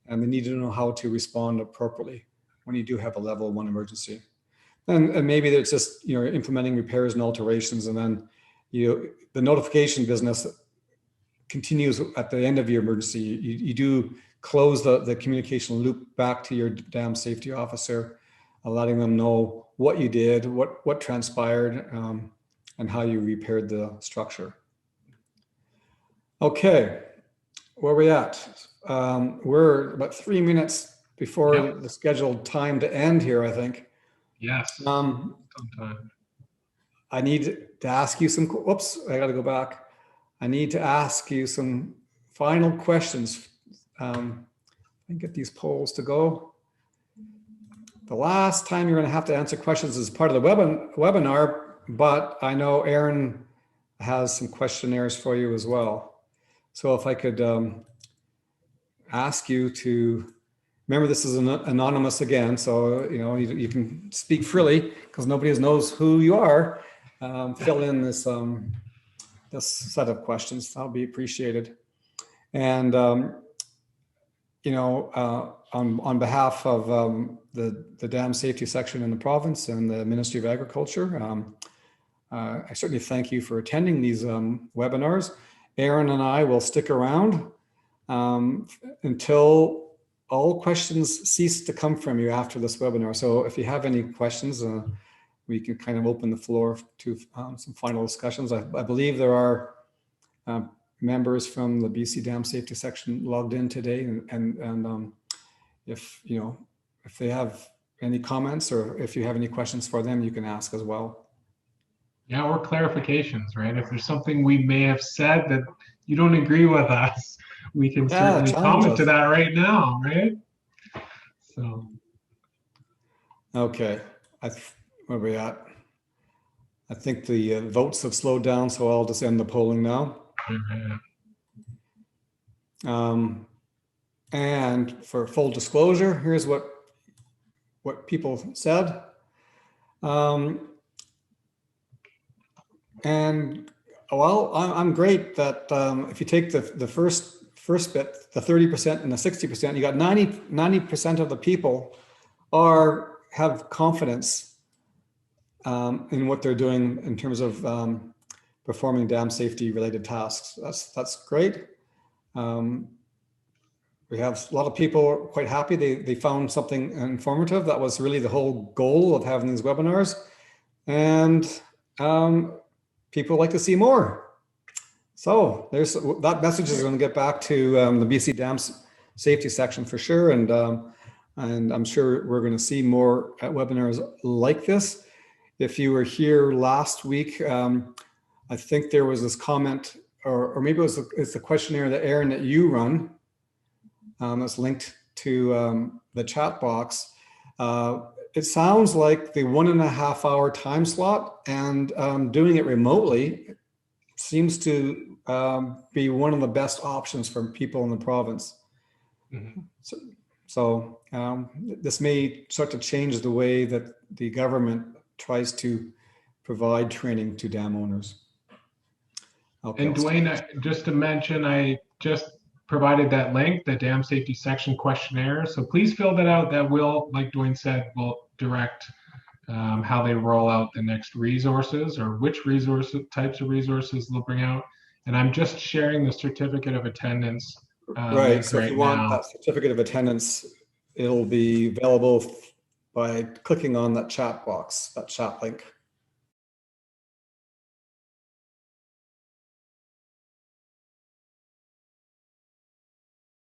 [SPEAKER 1] And they need to know how to respond appropriately when you do have a level 1 emergency. And maybe it's just, implementing repairs and alterations, and then, the notification business continues at the end of your emergency. You do close the communication loop back to your dam safety officer, letting them know what you did, what transpired, and how you repaired the structure. Okay, where are we at? We're about 3 minutes before the scheduled time to end here, I think.
[SPEAKER 2] Yes.
[SPEAKER 1] I need to ask you some, whoops, I got to go back. I need to ask you some final questions. And get these polls to go. The last time you're going to have to answer questions as part of the webinar, but I know Aaron has some questionnaires for you as well. So if I could ask you to, remember this is anonymous again, so you can speak freely because nobody knows who you are. Fill in this this set of questions. That'll be appreciated. And on behalf of the dam safety section in the province and the Ministry of Agriculture, I certainly thank you for attending these webinars. Aaron and I will stick around until all questions cease to come from you after this webinar. So if you have any questions, we can kind of open the floor to some final discussions. I believe there are members from the BC Dam Safety section logged in today, and if they have any comments or if you have any questions for them, you can ask as well.
[SPEAKER 2] Yeah, or clarifications, right? If there's something we may have said that you don't agree with us, we can certainly comment to that right now, right? So.
[SPEAKER 1] Okay, where are we at? I think the votes have slowed down, so I'll just end the polling now. And for full disclosure, here's what people said. And well, I'm great that if you take the first bit, the 30% and the 60%, you got 90% of the people have confidence in what they're doing in terms of performing dam safety related tasks. That's great. We have a lot of people quite happy. They found something informative. That was really the whole goal of having these webinars. And people like to see more. So there's that message is going to get back to the BC Dams safety section for sure, and I'm sure we're going to see more webinars like this. If you were here last week, I think there was this comment, or maybe it's the questionnaire that Aaron that you run that's linked to the chat box. It sounds like the 1.5 hour time slot and doing it remotely seems to be one of the best options for people in the province.
[SPEAKER 2] Mm-hmm.
[SPEAKER 1] So this may start to change the way that the government tries to provide training to dam owners. Okay,
[SPEAKER 2] and Dwayne, just to mention, I just provided that link, the dam safety section questionnaire. So please fill that out. That will, like Dwayne said, will direct how they roll out the next resources, or which types of resources they'll bring out. And I'm just sharing the certificate of attendance
[SPEAKER 1] right. So if you want
[SPEAKER 2] now.
[SPEAKER 1] that certificate of attendance, it'll be available by clicking on that chat box, that chat link.